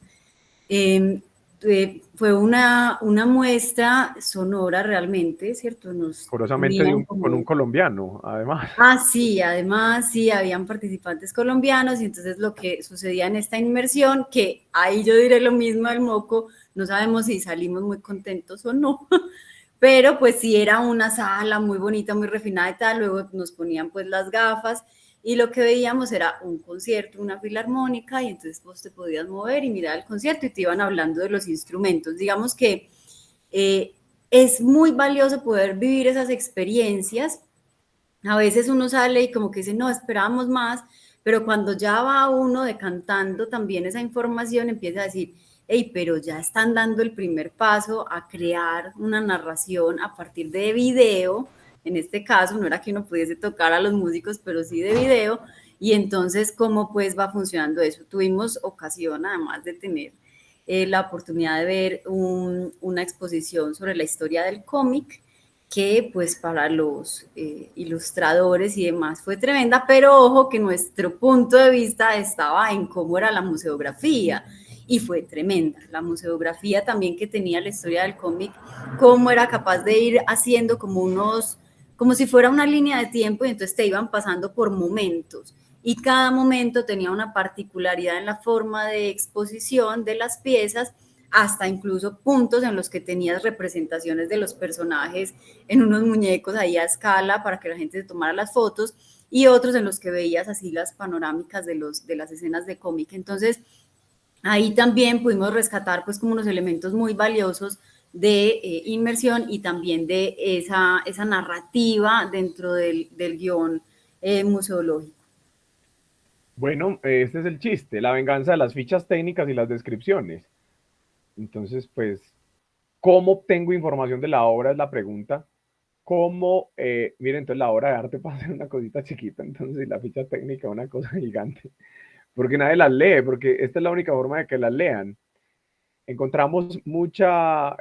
Fue una muestra sonora realmente, ¿cierto? Curiosamente con un colombiano, además. Sí, además sí, habían participantes colombianos y entonces lo que sucedía en esta inmersión, que ahí yo diré lo mismo del MoCo, no sabemos si salimos muy contentos o no, pero pues sí era una sala muy bonita, muy refinada y tal, luego nos ponían pues las gafas y lo que veíamos era un concierto, una filarmónica, y entonces vos te podías mover y mirar el concierto y te iban hablando de los instrumentos. Digamos que es muy valioso poder vivir esas experiencias. A veces uno sale y como que dice, no, esperábamos más, pero cuando ya va uno decantando también esa información, empieza a decir, hey, pero ya están dando el primer paso a crear una narración a partir de video. En este caso, no era que uno pudiese tocar a los músicos, pero sí de video. Y entonces, ¿cómo pues va funcionando eso? Tuvimos ocasión, además de tener la oportunidad de ver una exposición sobre la historia del cómic, que pues para los ilustradores y demás fue tremenda, pero ojo que nuestro punto de vista estaba en cómo era la museografía. y fue tremenda. La museografía también que tenía la historia del cómic, cómo era capaz de ir haciendo como si fuera una línea de tiempo, y entonces te iban pasando por momentos. Y cada momento tenía una particularidad en la forma de exposición de las piezas, hasta incluso puntos en los que tenías representaciones de los personajes en unos muñecos ahí a escala para que la gente se tomara las fotos, y otros en los que veías así las panorámicas de las escenas de cómic. Entonces, ahí también pudimos rescatar pues como unos elementos muy valiosos de inmersión y también de esa narrativa dentro del guión museológico. Bueno, este es el chiste, la venganza de las fichas técnicas y las descripciones. Entonces, pues, ¿cómo obtengo información de la obra? Es la pregunta. ¿Cómo? Miren, entonces la obra de arte puede ser una cosita chiquita, entonces la ficha técnica una cosa gigante. Porque nadie las lee, porque esta es la única forma de que las lean. Encontramos mucha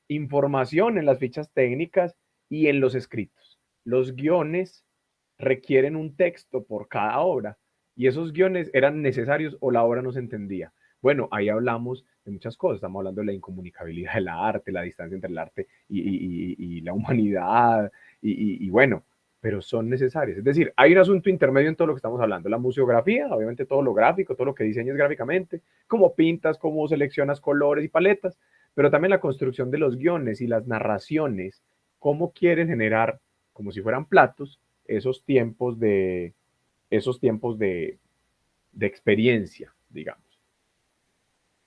información en las fichas técnicas y en los escritos. Los guiones requieren un texto por cada obra y esos guiones eran necesarios o la obra no se entendía. Bueno, ahí hablamos de muchas cosas, estamos hablando de la incomunicabilidad del arte, la distancia entre el arte y la humanidad, y bueno, pero son necesarias. Es decir, hay un asunto intermedio en todo lo que estamos hablando. La museografía, obviamente todo lo gráfico, todo lo que diseñas gráficamente, cómo pintas, cómo seleccionas colores y paletas, pero también la construcción de los guiones y las narraciones, cómo quieres generar, como si fueran platos, esos tiempos de experiencia, digamos.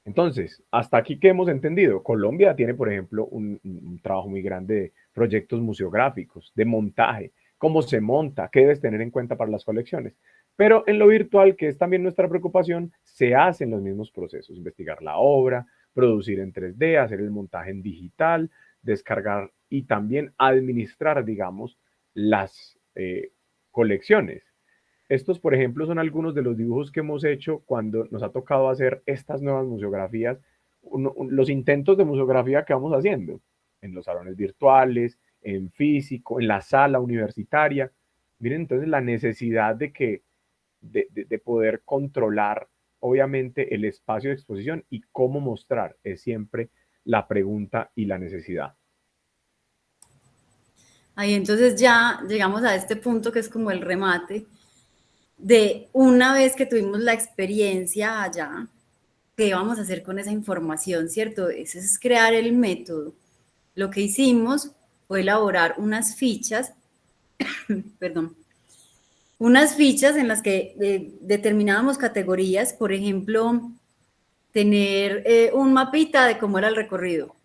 Entonces, hasta aquí que hemos entendido, Colombia tiene, por ejemplo, un trabajo muy grande de proyectos museográficos, de montaje, cómo se monta, qué debes tener en cuenta para las colecciones. Pero en lo virtual, que es también nuestra preocupación, se hacen los mismos procesos, investigar la obra, producir en 3D, hacer el montaje en digital, descargar y también administrar, digamos, las colecciones. Estos, por ejemplo, son algunos de los dibujos que hemos hecho cuando nos ha tocado hacer estas nuevas museografías, los intentos de museografía que vamos haciendo en los salones virtuales, en físico, en la sala universitaria. Miren, entonces la necesidad de poder controlar, obviamente, el espacio de exposición y cómo mostrar es siempre la pregunta y la necesidad. Ahí entonces ya llegamos a este punto que es como el remate de una vez que tuvimos la experiencia allá, ¿qué vamos a hacer con esa información, cierto? Ese es crear el método. Lo que hicimos fue elaborar unas fichas, perdón, unas fichas en las que determinábamos categorías, por ejemplo, tener un mapita de cómo era el recorrido,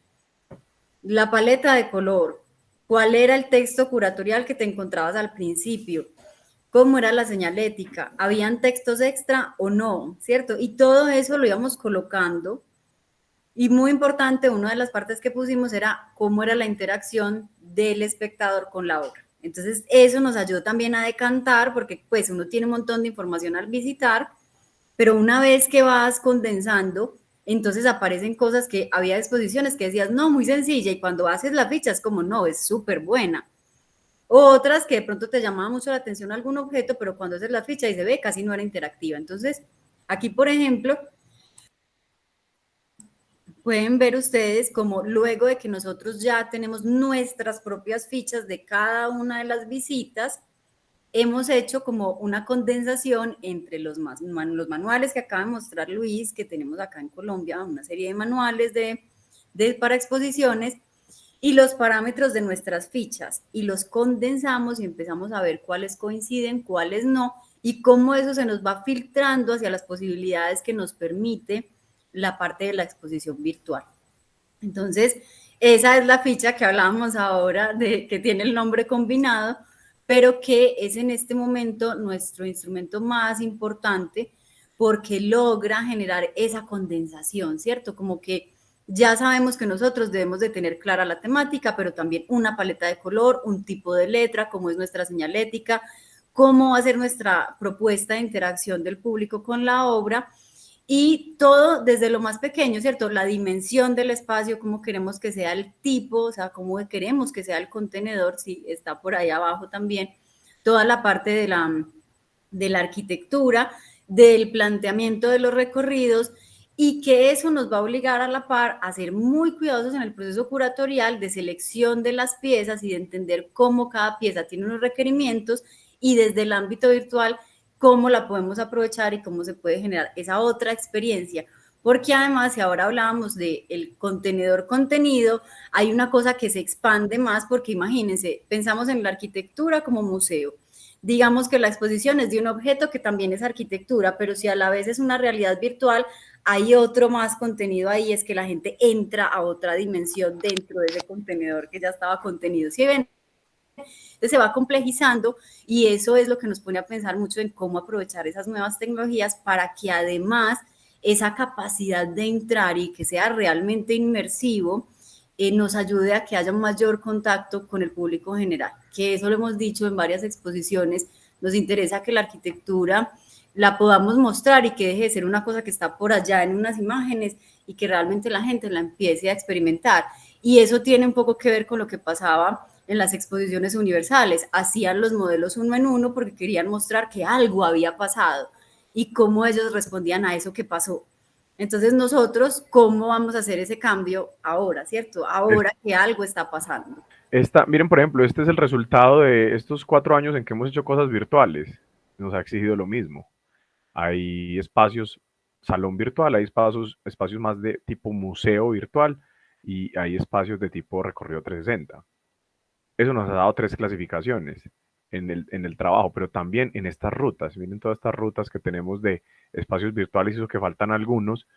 la paleta de color, cuál era el texto curatorial que te encontrabas al principio, cómo era la señalética, habían textos extra o no, ¿cierto? Y todo eso lo íbamos colocando. Y muy importante, una de las partes que pusimos era cómo era la interacción del espectador con la obra. Entonces, eso nos ayudó también a decantar, porque pues uno tiene un montón de información al visitar, pero una vez que vas condensando, entonces aparecen cosas que había exposiciones que decías, no, muy sencilla, y cuando haces la ficha es como, no, es súper buena. Otras que de pronto te llamaba mucho la atención algún objeto, pero cuando haces la ficha y se ve, casi no era interactiva. Entonces, aquí, por ejemplo, pueden ver ustedes como luego de que nosotros ya tenemos nuestras propias fichas de cada una de las visitas, hemos hecho como una condensación entre los manuales que acaba de mostrar Luis, que tenemos acá en Colombia, una serie de manuales para exposiciones, y los parámetros de nuestras fichas, y los condensamos y empezamos a ver cuáles coinciden, cuáles no, y cómo eso se nos va filtrando hacia las posibilidades que nos permite la parte de la exposición virtual. Entonces, esa es la ficha que hablábamos ahora, que tiene el nombre combinado, pero que es en este momento nuestro instrumento más importante porque logra generar esa condensación, ¿cierto? Como que ya sabemos que nosotros debemos de tener clara la temática, pero también una paleta de color, un tipo de letra, cómo es nuestra señalética, cómo va a ser nuestra propuesta de interacción del público con la obra, y todo desde lo más pequeño, ¿cierto? La dimensión del espacio, cómo queremos que sea el tipo, o sea, cómo queremos que sea el contenedor, sí, está por ahí abajo también, toda la parte de la arquitectura, del planteamiento de los recorridos, y que eso nos va a obligar a la par a ser muy cuidadosos en el proceso curatorial de selección de las piezas y de entender cómo cada pieza tiene unos requerimientos y desde el ámbito virtual cómo la podemos aprovechar y cómo se puede generar esa otra experiencia. Porque además, si ahora hablábamos del contenedor contenido, hay una cosa que se expande más porque imagínense, pensamos en la arquitectura como museo. Digamos que la exposición es de un objeto que también es arquitectura, pero si a la vez es una realidad virtual, hay otro más contenido ahí, es que la gente entra a otra dimensión dentro de ese contenedor que ya estaba contenido. ¿Sí ven? Entonces se va complejizando y eso es lo que nos pone a pensar mucho en cómo aprovechar esas nuevas tecnologías para que además esa capacidad de entrar y que sea realmente inmersivo nos ayude a que haya un mayor contacto con el público general, que eso lo hemos dicho en varias exposiciones, nos interesa que la arquitectura la podamos mostrar y que deje de ser una cosa que está por allá en unas imágenes y que realmente la gente la empiece a experimentar. Y eso tiene un poco que ver con lo que pasaba en las exposiciones universales. Hacían los modelos uno en uno porque querían mostrar que algo había pasado y cómo ellos respondían a eso que pasó. Entonces nosotros, ¿cómo vamos a hacer ese cambio ahora, cierto? Ahora que algo está pasando. Miren, por ejemplo, este es el resultado de estos 4 años en que hemos hecho cosas virtuales. Nos ha exigido lo mismo. Hay espacios, salón virtual, hay espacios más de tipo museo virtual y hay espacios de tipo recorrido 360. Eso nos ha dado 3 clasificaciones en el trabajo, pero también en estas rutas. Miren todas estas rutas que tenemos de espacios virtuales y eso que faltan algunos.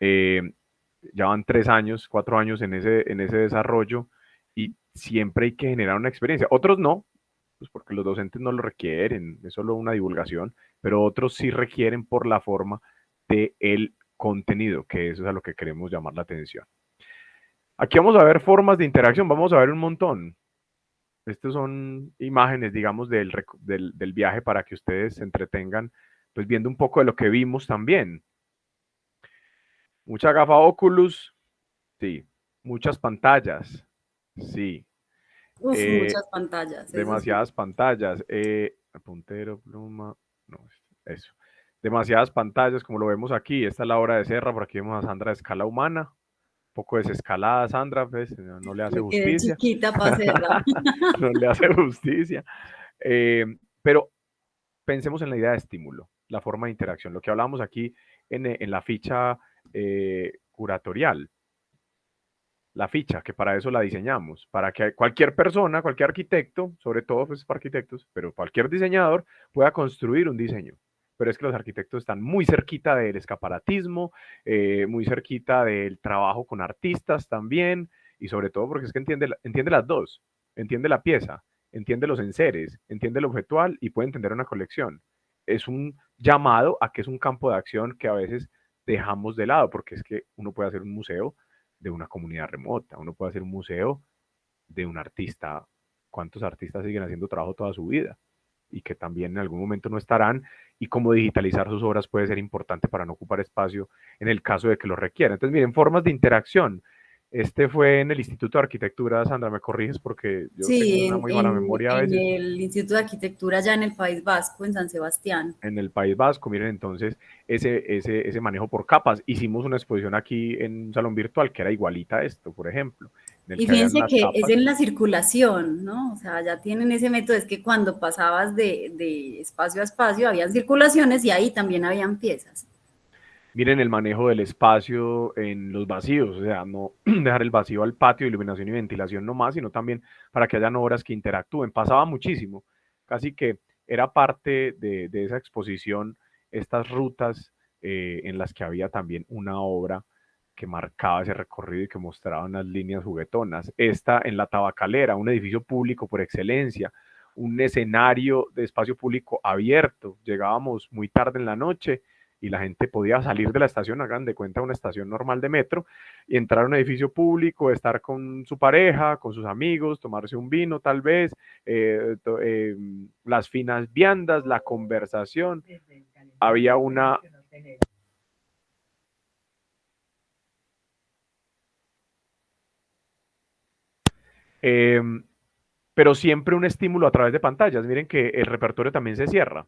Ya van 3 años, 4 años en ese desarrollo y siempre hay que generar una experiencia. Otros no, pues porque los docentes no lo requieren, es solo una divulgación, pero otros sí requieren por la forma del contenido, que eso es a lo que queremos llamar la atención. Aquí vamos a ver formas de interacción, vamos a ver un montón. Estas son imágenes, digamos, del viaje para que ustedes se entretengan, pues viendo un poco de lo que vimos también. Mucha gafa Oculus, sí. Muchas pantallas, sí. Muchas pantallas. Demasiadas pantallas. Puntero, pluma, no, eso. Demasiadas pantallas, como lo vemos aquí. Esta es la hora de Serra, por aquí vemos a Sandra de escala humana. Un poco desescalada, Sandra, pues, no le hace Me quedé justicia. chiquita para hacerla. No le hace justicia. Pero pensemos en la idea de estímulo, la forma de interacción, lo que hablamos aquí en la ficha curatorial. La ficha, que para eso la diseñamos, para que cualquier persona, cualquier arquitecto, sobre todo pues para arquitectos, pero cualquier diseñador pueda construir un diseño. Pero es que los arquitectos están muy cerquita del escaparatismo, muy cerquita del trabajo con artistas también, y sobre todo porque es que entiende las dos, entiende la pieza, entiende los enseres, entiende el objetual y puede entender una colección. Es un llamado a que es un campo de acción que a veces dejamos de lado, porque es que uno puede hacer un museo de una comunidad remota, uno puede hacer un museo de un artista. ¿Cuántos artistas siguen haciendo trabajo toda su vida? Y que también en algún momento no estarán, y cómo digitalizar sus obras puede ser importante para no ocupar espacio en el caso de que lo requiera. Entonces, miren, formas de interacción. Este fue en el Instituto de Arquitectura, Sandra, me corriges porque yo tengo Sí, una muy mala memoria a en veces. el Instituto de Arquitectura ya en el País Vasco, en San Sebastián. En el País Vasco, miren entonces ese manejo por capas. Hicimos una exposición aquí en un salón virtual que era igualita a esto, por ejemplo. En el Y que habían fíjense unas que es capas. en la circulación, ¿no? O sea, ya tienen ese método, es que cuando pasabas de espacio a espacio habían circulaciones y ahí también habían piezas. Miren el manejo del espacio en los vacíos, o sea, no dejar el vacío al patio, iluminación y ventilación nomás, sino también para que hayan obras que interactúen. Pasaba muchísimo, casi que era parte de esa exposición, estas rutas en las que había también una obra que marcaba ese recorrido y que mostraba unas líneas juguetonas. Esta en La Tabacalera, un edificio público por excelencia, un escenario de espacio público abierto. Llegábamos muy tarde en la noche y la gente podía salir de la estación, hagan de cuenta una estación normal de metro, y entrar a un edificio público, estar con su pareja, con sus amigos, tomarse un vino tal vez, las finas viandas, la conversación. Había una... pero siempre un estímulo a través de pantallas. Miren que el repertorio también se cierra.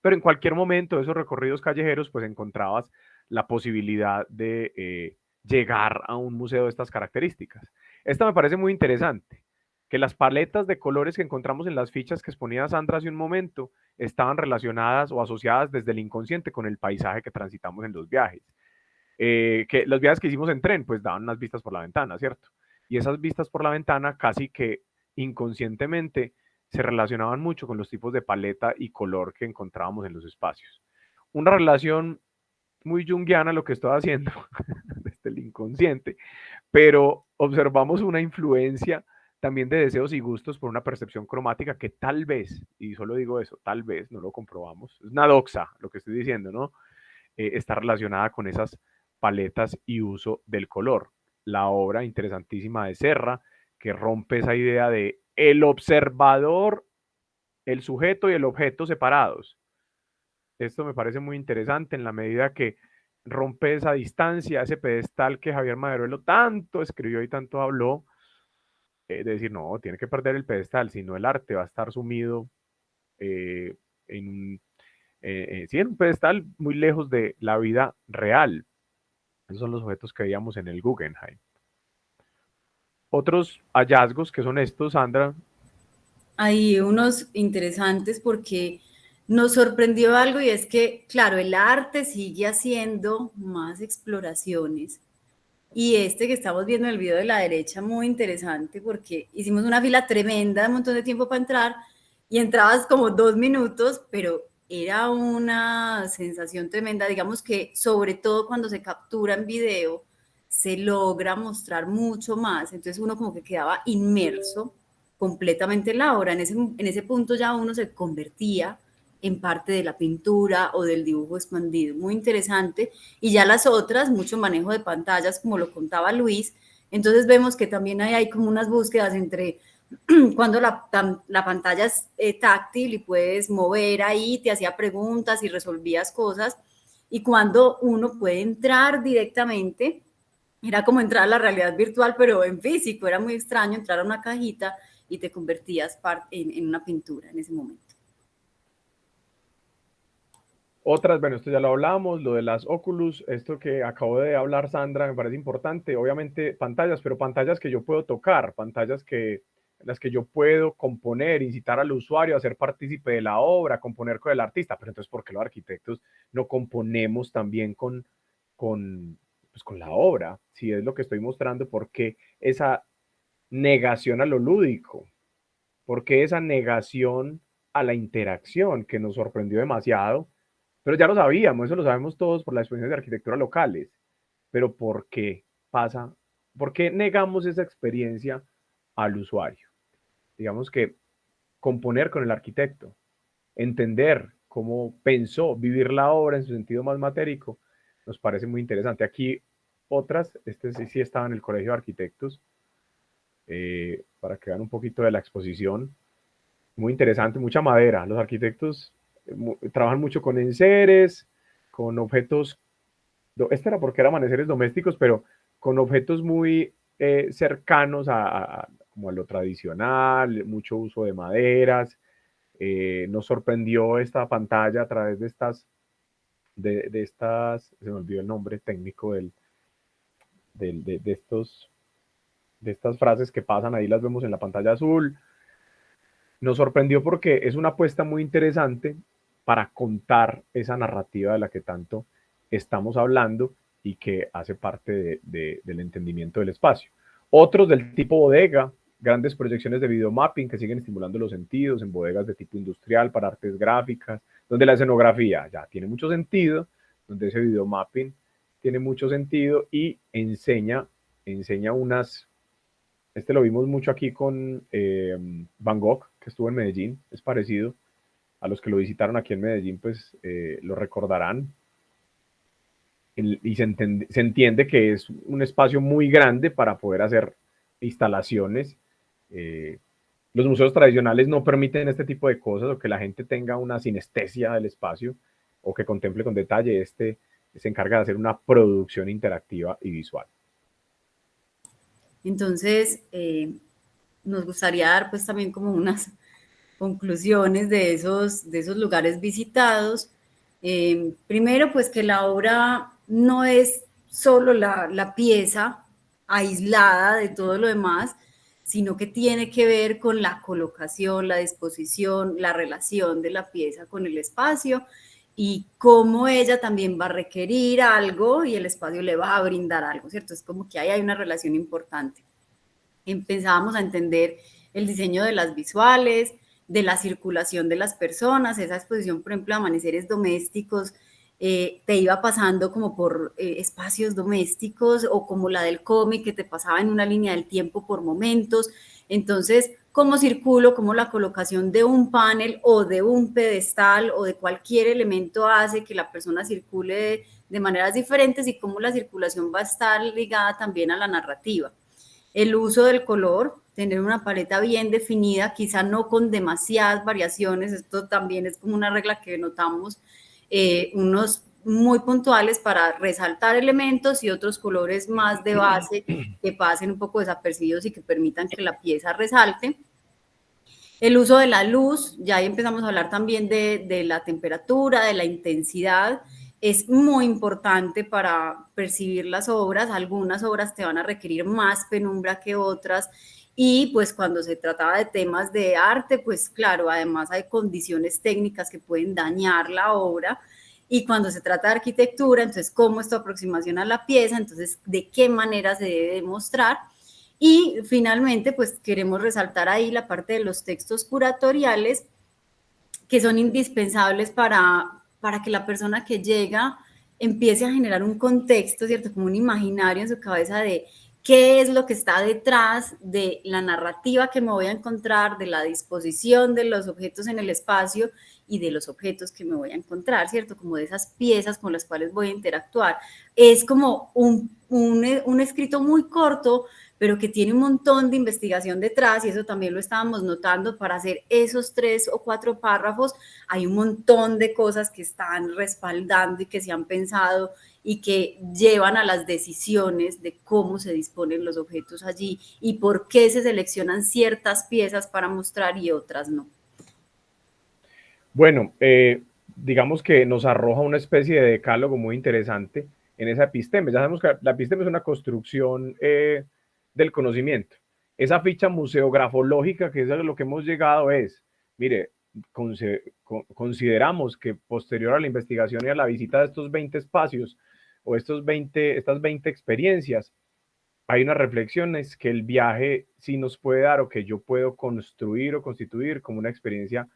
Pero en cualquier momento de esos recorridos callejeros, pues encontrabas la posibilidad de llegar a un museo de estas características. Esta me parece muy interesante, que las paletas de colores que encontramos en las fichas que exponía Sandra hace un momento estaban relacionadas o asociadas desde el inconsciente con el paisaje que transitamos en los viajes. Que los viajes que hicimos en tren, pues daban unas vistas por la ventana, ¿cierto? Y esas vistas por la ventana casi que inconscientemente se relacionaban mucho con los tipos de paleta y color que encontrábamos en los espacios. Una relación muy junguiana lo que estoy haciendo desde el inconsciente, pero observamos una influencia también de deseos y gustos por una percepción cromática que tal vez, y solo digo eso, tal vez, no lo comprobamos, es una doxa lo que estoy diciendo, ¿no? Está relacionada con esas paletas y uso del color. La obra interesantísima de Serra, que rompe esa idea de el observador, el sujeto y el objeto separados. Esto me parece muy interesante en la medida que rompe esa distancia, ese pedestal que Javier Maderuelo tanto escribió y tanto habló, de decir, no, tiene que perder el pedestal, si no el arte va a estar sumido en un, sí, en un pedestal muy lejos de la vida real. Esos son los objetos que veíamos en el Guggenheim. Otros hallazgos que son estos, Sandra. Hay unos interesantes porque nos sorprendió algo y es que, claro, el arte sigue haciendo más exploraciones. Y este que estamos viendo en el video de la derecha, muy interesante porque hicimos una fila tremenda, un montón de tiempo para entrar y entrabas como 2 minutos, pero era una sensación tremenda. Digamos que sobre todo cuando se captura en video, se logra mostrar mucho más. Entonces uno como que quedaba inmerso completamente en la obra. En ese punto ya uno se convertía en parte de la pintura o del dibujo expandido. Muy interesante. Y ya las otras, mucho manejo de pantallas, como lo contaba Luis. Entonces vemos que también hay como unas búsquedas entre cuando la pantalla es táctil y puedes mover ahí, te hacía preguntas y resolvías cosas, y cuando uno puede entrar directamente, era como entrar a la realidad virtual, pero en físico, era muy extraño entrar a una cajita y te convertías en una pintura en ese momento. Otras, bueno, esto ya lo hablamos, lo de las Oculus, esto que acabo de hablar Sandra me parece importante, obviamente pantallas, pero pantallas que yo puedo tocar, pantallas que las que yo puedo componer, incitar al usuario a ser partícipe de la obra, componer con el artista, pero entonces, ¿por qué los arquitectos no componemos también pues, con la obra? Si es lo que estoy mostrando, ¿por qué esa negación a lo lúdico? ¿Por qué esa negación a la interacción que nos sorprendió demasiado? Pero ya lo sabíamos, eso lo sabemos todos por las experiencias de arquitectura locales. Pero ¿por qué pasa? ¿Por qué negamos esa experiencia al usuario? Digamos que componer con el arquitecto, entender cómo pensó, vivir la obra en su sentido más matérico, nos parece muy interesante. Aquí otras, este sí estaba en el Colegio de Arquitectos, para que vean un poquito de la exposición. Muy interesante, mucha madera. Los arquitectos trabajan mucho con enseres, con objetos, este era porque eran enseres domésticos, pero con objetos muy cercanos como a lo tradicional, mucho uso de maderas. Nos sorprendió esta pantalla a través de estas, se me olvidó el nombre técnico de estas frases que pasan ahí, las vemos en la pantalla azul. Nos sorprendió porque es una apuesta muy interesante para contar esa narrativa de la que tanto estamos hablando y que hace parte del entendimiento del espacio. Otros del tipo bodega, grandes proyecciones de videomapping que siguen estimulando los sentidos en bodegas de tipo industrial para artes gráficas, donde la escenografía ya tiene mucho sentido, donde ese videomapping tiene mucho sentido y enseña unas... Este lo vimos mucho aquí con Van Gogh, que estuvo en Medellín, es parecido. A los que lo visitaron aquí en Medellín, pues lo recordarán. Y se entiende que es un espacio muy grande para poder hacer instalaciones. Los museos tradicionales no permiten este tipo de cosas, o que la gente tenga una sinestesia del espacio, o que contemple con detalle. Este se encarga de hacer una producción interactiva y visual. Entonces, nos gustaría dar pues también como unas conclusiones de esos lugares visitados. Primero, pues que la obra no es solo la pieza aislada de todo lo demás, sino que tiene que ver con la colocación, la disposición, la relación de la pieza con el espacio y cómo ella también va a requerir algo y el espacio le va a brindar algo, ¿cierto? Es como que ahí hay una relación importante. Empezábamos a entender el diseño de las visuales, de la circulación de las personas, esa exposición, por ejemplo, de amaneceres domésticos, te iba pasando como por espacios domésticos o como la del cómic que te pasaba en una línea del tiempo por momentos. Entonces, cómo circulo, cómo la colocación de un panel o de un pedestal o de cualquier elemento hace que la persona circule de maneras diferentes y cómo la circulación va a estar ligada también a la narrativa. El uso del color, tener una paleta bien definida, quizá no con demasiadas variaciones, esto también es como una regla que notamos, unos muy puntuales para resaltar elementos y otros colores más de base que pasen un poco desapercibidos y que permitan que la pieza resalte. El uso de la luz, ya ahí empezamos a hablar también de la temperatura, de la intensidad, es muy importante para percibir las obras. Algunas obras te van a requerir más penumbra que otras y pues cuando se trataba de temas de arte, pues claro, además hay condiciones técnicas que pueden dañar la obra. Y cuando se trata de arquitectura, entonces, ¿cómo es tu aproximación a la pieza? Entonces, ¿de qué manera se debe demostrar? Y finalmente, pues queremos resaltar ahí la parte de los textos curatoriales que son indispensables para que la persona que llega empiece a generar un contexto, ¿cierto? Como un imaginario en su cabeza de qué es lo que está detrás de la narrativa que me voy a encontrar, de la disposición de los objetos en el espacio y de los objetos que me voy a encontrar, ¿cierto? Como de esas piezas con las cuales voy a interactuar. Es como un escrito muy corto, pero que tiene un montón de investigación detrás, y eso también lo estábamos notando. Para hacer esos 3 o 4 párrafos hay un montón de cosas que están respaldando y que se han pensado y que llevan a las decisiones de cómo se disponen los objetos allí y por qué se seleccionan ciertas piezas para mostrar y otras no. Bueno, digamos que nos arroja una especie de decálogo muy interesante en esa episteme. Ya sabemos que la episteme es una construcción del conocimiento. Esa ficha museografológica, que es a lo que hemos llegado, es, mire, consideramos que posterior a la investigación y a la visita de estos 20 espacios o estas 20 experiencias, hay unas reflexiones que el viaje sí nos puede dar o que yo puedo construir o constituir como una experiencia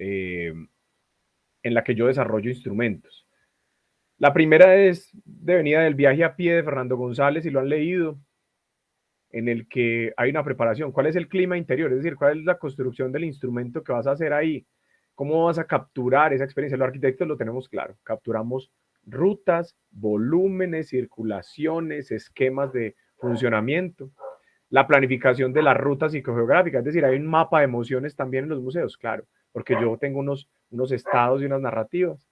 en la que yo desarrollo instrumentos. La primera es de venida del viaje a pie de Fernando González, si lo han leído, en el que hay una preparación. ¿Cuál es el clima interior? Es decir, ¿cuál es la construcción del instrumento que vas a hacer ahí? ¿Cómo vas a capturar esa experiencia? Los arquitectos lo tenemos claro. Capturamos rutas, volúmenes, circulaciones, esquemas de funcionamiento. La planificación de las rutas psicogeográficas, es decir, hay un mapa de emociones también en los museos, claro, porque yo tengo unos estados y unas narrativas.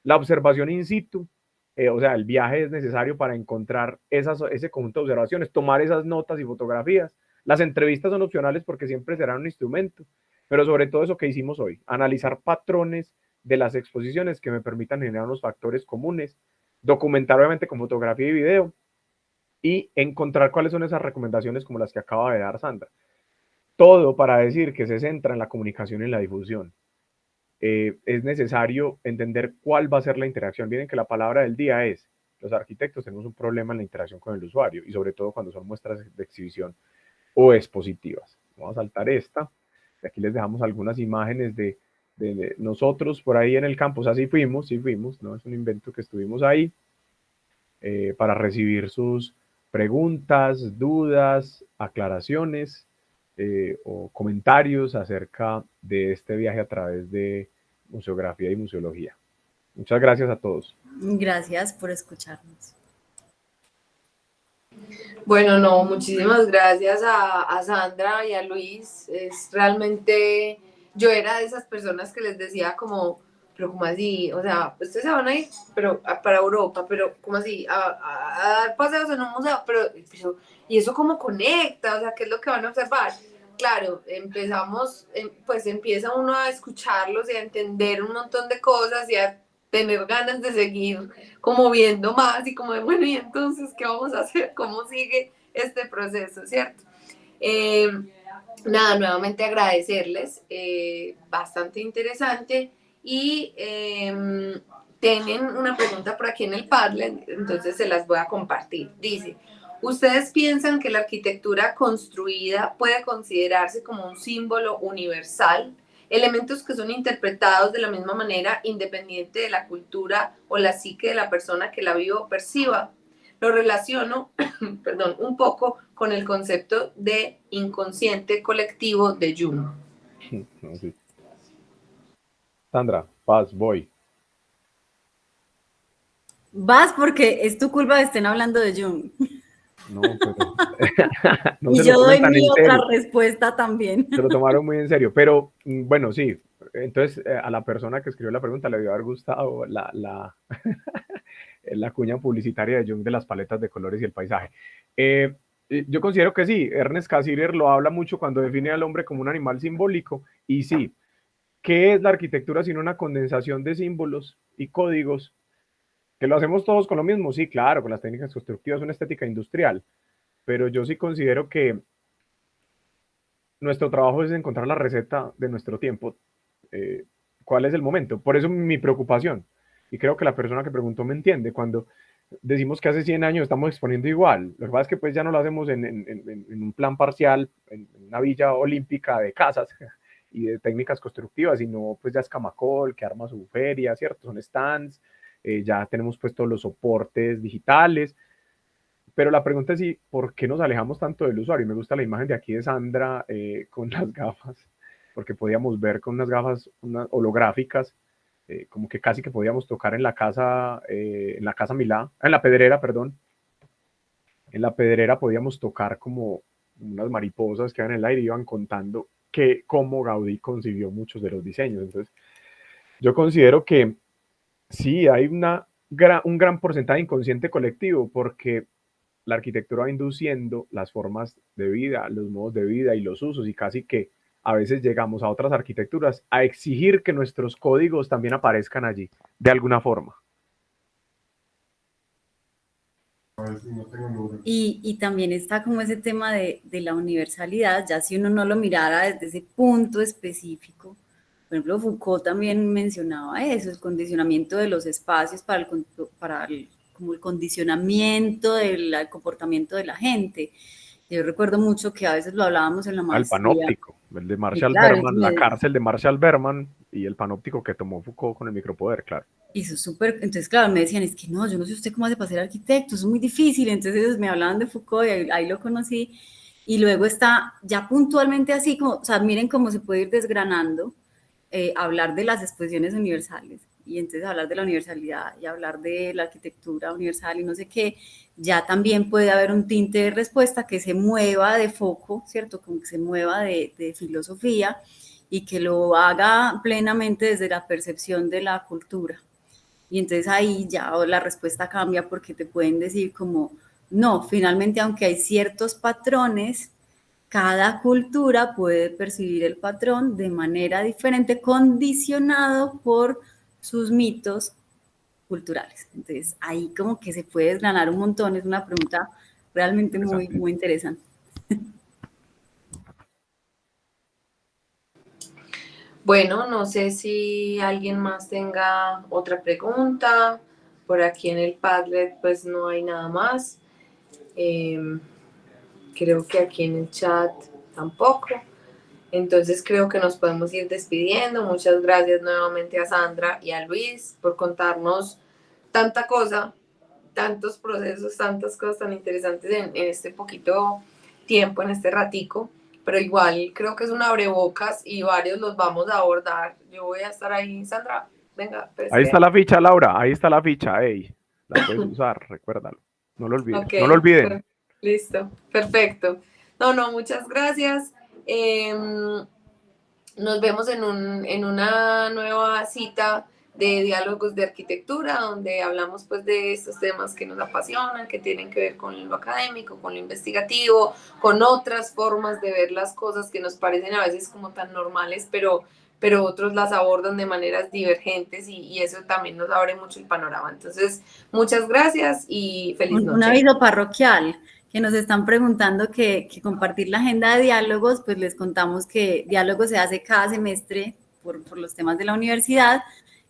La observación in situ, o sea, el viaje es necesario para encontrar ese conjunto de observaciones, tomar esas notas y fotografías. Las entrevistas son opcionales porque siempre serán un instrumento, pero sobre todo eso que hicimos hoy, analizar patrones de las exposiciones que me permitan generar unos factores comunes, documentar obviamente con fotografía y video, y encontrar cuáles son esas recomendaciones como las que acaba de dar Sandra. Todo para decir que se centra en la comunicación y en la difusión. Es necesario entender cuál va a ser la interacción. Miren que la palabra del día es, los arquitectos tenemos un problema en la interacción con el usuario y sobre todo cuando son muestras de exhibición o expositivas. Vamos a saltar esta. Aquí les dejamos algunas imágenes de nosotros por ahí en el campus. Así fuimos, sí fuimos, ¿no? Es un invento que estuvimos ahí para recibir sus preguntas, dudas, aclaraciones o comentarios acerca de este viaje a través de museografía y museología. Muchas gracias a todos. Gracias por escucharnos. Bueno, no, muchísimas gracias a Sandra y a Luis. Es realmente, yo era de esas personas que les decía como, pero ¿cómo así? O sea, ustedes se van a ir pero, para Europa, pero ¿cómo así? A dar paseos en un museo, pero, ¿y eso cómo conecta? O sea, ¿qué es lo que van a observar? Claro, empezamos, pues empieza uno a escucharlos y a entender un montón de cosas y a tener ganas de seguir como viendo más y como de, bueno, ¿y entonces qué vamos a hacer? ¿Cómo sigue este proceso, cierto? Nada, nuevamente agradecerles, bastante interesante y tienen una pregunta por aquí en el Padlet, entonces se las voy a compartir. Dice, ¿ustedes piensan que la arquitectura construida puede considerarse como un símbolo universal? Elementos que son interpretados de la misma manera independiente de la cultura o la psique de la persona que la viva o perciba. Lo relaciono, perdón, un poco con el concepto de inconsciente colectivo de Jung. No, sí. Sandra, paz, voy. Vas porque es tu culpa que estén hablando de Jung. No, pero no Y se lo yo tomen doy tan mi en otra serio. respuesta también. Se lo tomaron muy en serio. Pero bueno, sí. Entonces, a la persona que escribió la pregunta le debió haber gustado la cuña publicitaria de Jung de las paletas de colores y el paisaje. Yo considero que sí. Ernest Cassirer lo habla mucho cuando define al hombre como un animal simbólico. Y sí, ¿qué es la arquitectura sino una condensación de símbolos y códigos? ¿Que lo hacemos todos con lo mismo? Sí, claro, con las técnicas constructivas, una estética industrial. Pero yo sí considero que nuestro trabajo es encontrar la receta de nuestro tiempo. ¿Cuál es el momento? Por eso mi preocupación. Y creo que la persona que preguntó me entiende. Cuando decimos que hace 100 años estamos exponiendo igual. Lo que pasa es que pues ya no lo hacemos en un plan parcial, en una villa olímpica de casas y de técnicas constructivas, sino pues ya es Camacol, que arma su feria, ¿cierto? Son stands, ya tenemos puestos los soportes digitales. Pero la pregunta es si, ¿por qué nos alejamos tanto del usuario? Me gusta la imagen de aquí de Sandra con las gafas, porque podíamos ver con unas gafas holográficas, como que casi que podíamos tocar en la casa Milá, en la Pedrera, perdón. En la Pedrera podíamos tocar como unas mariposas que iban en el aire y iban contando cómo Gaudí concibió muchos de los diseños. Entonces, yo considero que sí, hay un gran porcentaje de inconsciente colectivo, porque la arquitectura va induciendo las formas de vida, los modos de vida y los usos, y casi que a veces llegamos a otras arquitecturas a exigir que nuestros códigos también aparezcan allí, de alguna forma. Y también está como ese tema de la universalidad, ya si uno no lo mirara desde ese punto específico. Por ejemplo, Foucault también mencionaba eso, el condicionamiento de los espacios como el condicionamiento del comportamiento de la gente. Yo recuerdo mucho que a veces lo hablábamos en la El maestría. panóptico, el de Y Marshall claro, Berman, la cárcel de Marshall Berman y el panóptico que tomó Foucault con el micropoder, claro. y eso es súper, entonces claro, me decían, es que no, yo no sé usted cómo hace para ser arquitecto, eso es muy difícil, entonces ellos me hablaban de Foucault y ahí lo conocí, y luego está ya puntualmente así, como, o sea, miren cómo se puede ir desgranando, hablar de las expresiones universales, y entonces hablar de la universalidad y hablar de la arquitectura universal y no sé qué, ya también puede haber un tinte de respuesta que se mueva de foco, ¿cierto? Como que se mueva de filosofía y que lo haga plenamente desde la percepción de la cultura. Y entonces ahí ya la respuesta cambia porque te pueden decir como, no, finalmente aunque hay ciertos patrones, cada cultura puede percibir el patrón de manera diferente, condicionado por sus mitos culturales. Entonces ahí como que se puede desgranar un montón, es una pregunta realmente muy, muy interesante. Bueno, no sé si alguien más tenga otra pregunta. Por aquí en el Padlet pues no hay nada más. Creo que aquí en el chat tampoco. Entonces creo que nos podemos ir despidiendo. Muchas gracias nuevamente a Sandra y a Luis por contarnos tanta cosa, tantos procesos, tantas cosas tan interesantes en este poquito tiempo, en este ratico. Pero igual creo que es un abrebocas y varios los vamos a abordar. Yo voy a estar ahí, Sandra. Venga, pues. Ahí está la ficha, Laura, ahí está la ficha, hey, la puedes usar, recuérdalo, no lo olvides, Ok, no lo olviden. listo, perfecto. No, muchas gracias. Nos vemos en una nueva cita de diálogos de arquitectura, donde hablamos pues de estos temas que nos apasionan, que tienen que ver con lo académico, con lo investigativo, con otras formas de ver las cosas que nos parecen a veces como tan normales, pero otros las abordan de maneras divergentes y eso también nos abre mucho el panorama. Entonces, muchas gracias y feliz noche. Un aviso parroquial, que nos están preguntando que compartir la agenda de diálogos, pues les contamos que diálogo se hace cada semestre por los temas de la universidad.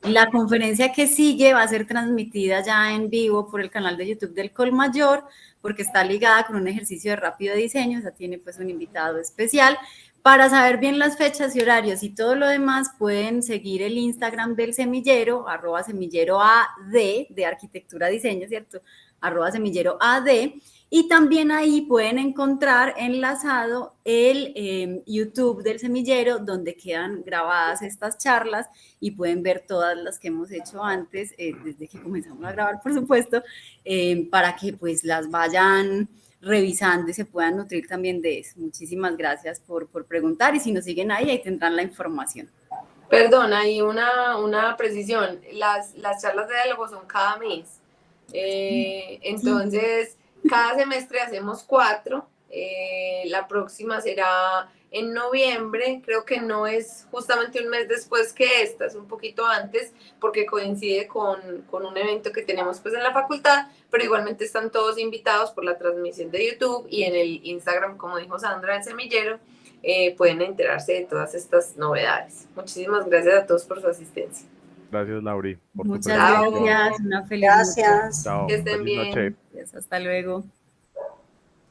La conferencia que sigue va a ser transmitida ya en vivo por el canal de YouTube del Colmayor, porque está ligada con un ejercicio de rápido diseño, o sea, tiene pues un invitado especial. Para saber bien las fechas y horarios y todo lo demás, pueden seguir el Instagram del semillero, @semilleroad, de arquitectura diseño, ¿cierto? @semilleroad. Y también ahí pueden encontrar enlazado el YouTube del semillero, donde quedan grabadas estas charlas y pueden ver todas las que hemos hecho antes, desde que comenzamos a grabar, por supuesto, para que pues las vayan revisando y se puedan nutrir también de eso. Muchísimas gracias por preguntar y si nos siguen ahí tendrán la información. Perdón, hay una precisión. Las charlas de diálogo son cada mes. Entonces, cada semestre hacemos 4. La próxima será en noviembre. Creo que no es justamente un mes después que esta, es un poquito antes, porque coincide con un evento que tenemos pues en la facultad, pero igualmente están todos invitados por la transmisión de YouTube y en el Instagram, como dijo Sandra, del semillero, pueden enterarse de todas estas novedades. Muchísimas gracias a todos por su asistencia. Gracias, Lauri. Por tu Muchas presentación. gracias. Una feliz Gracias. Chao. Que estén Feliz bien. noche. noche. Hasta luego.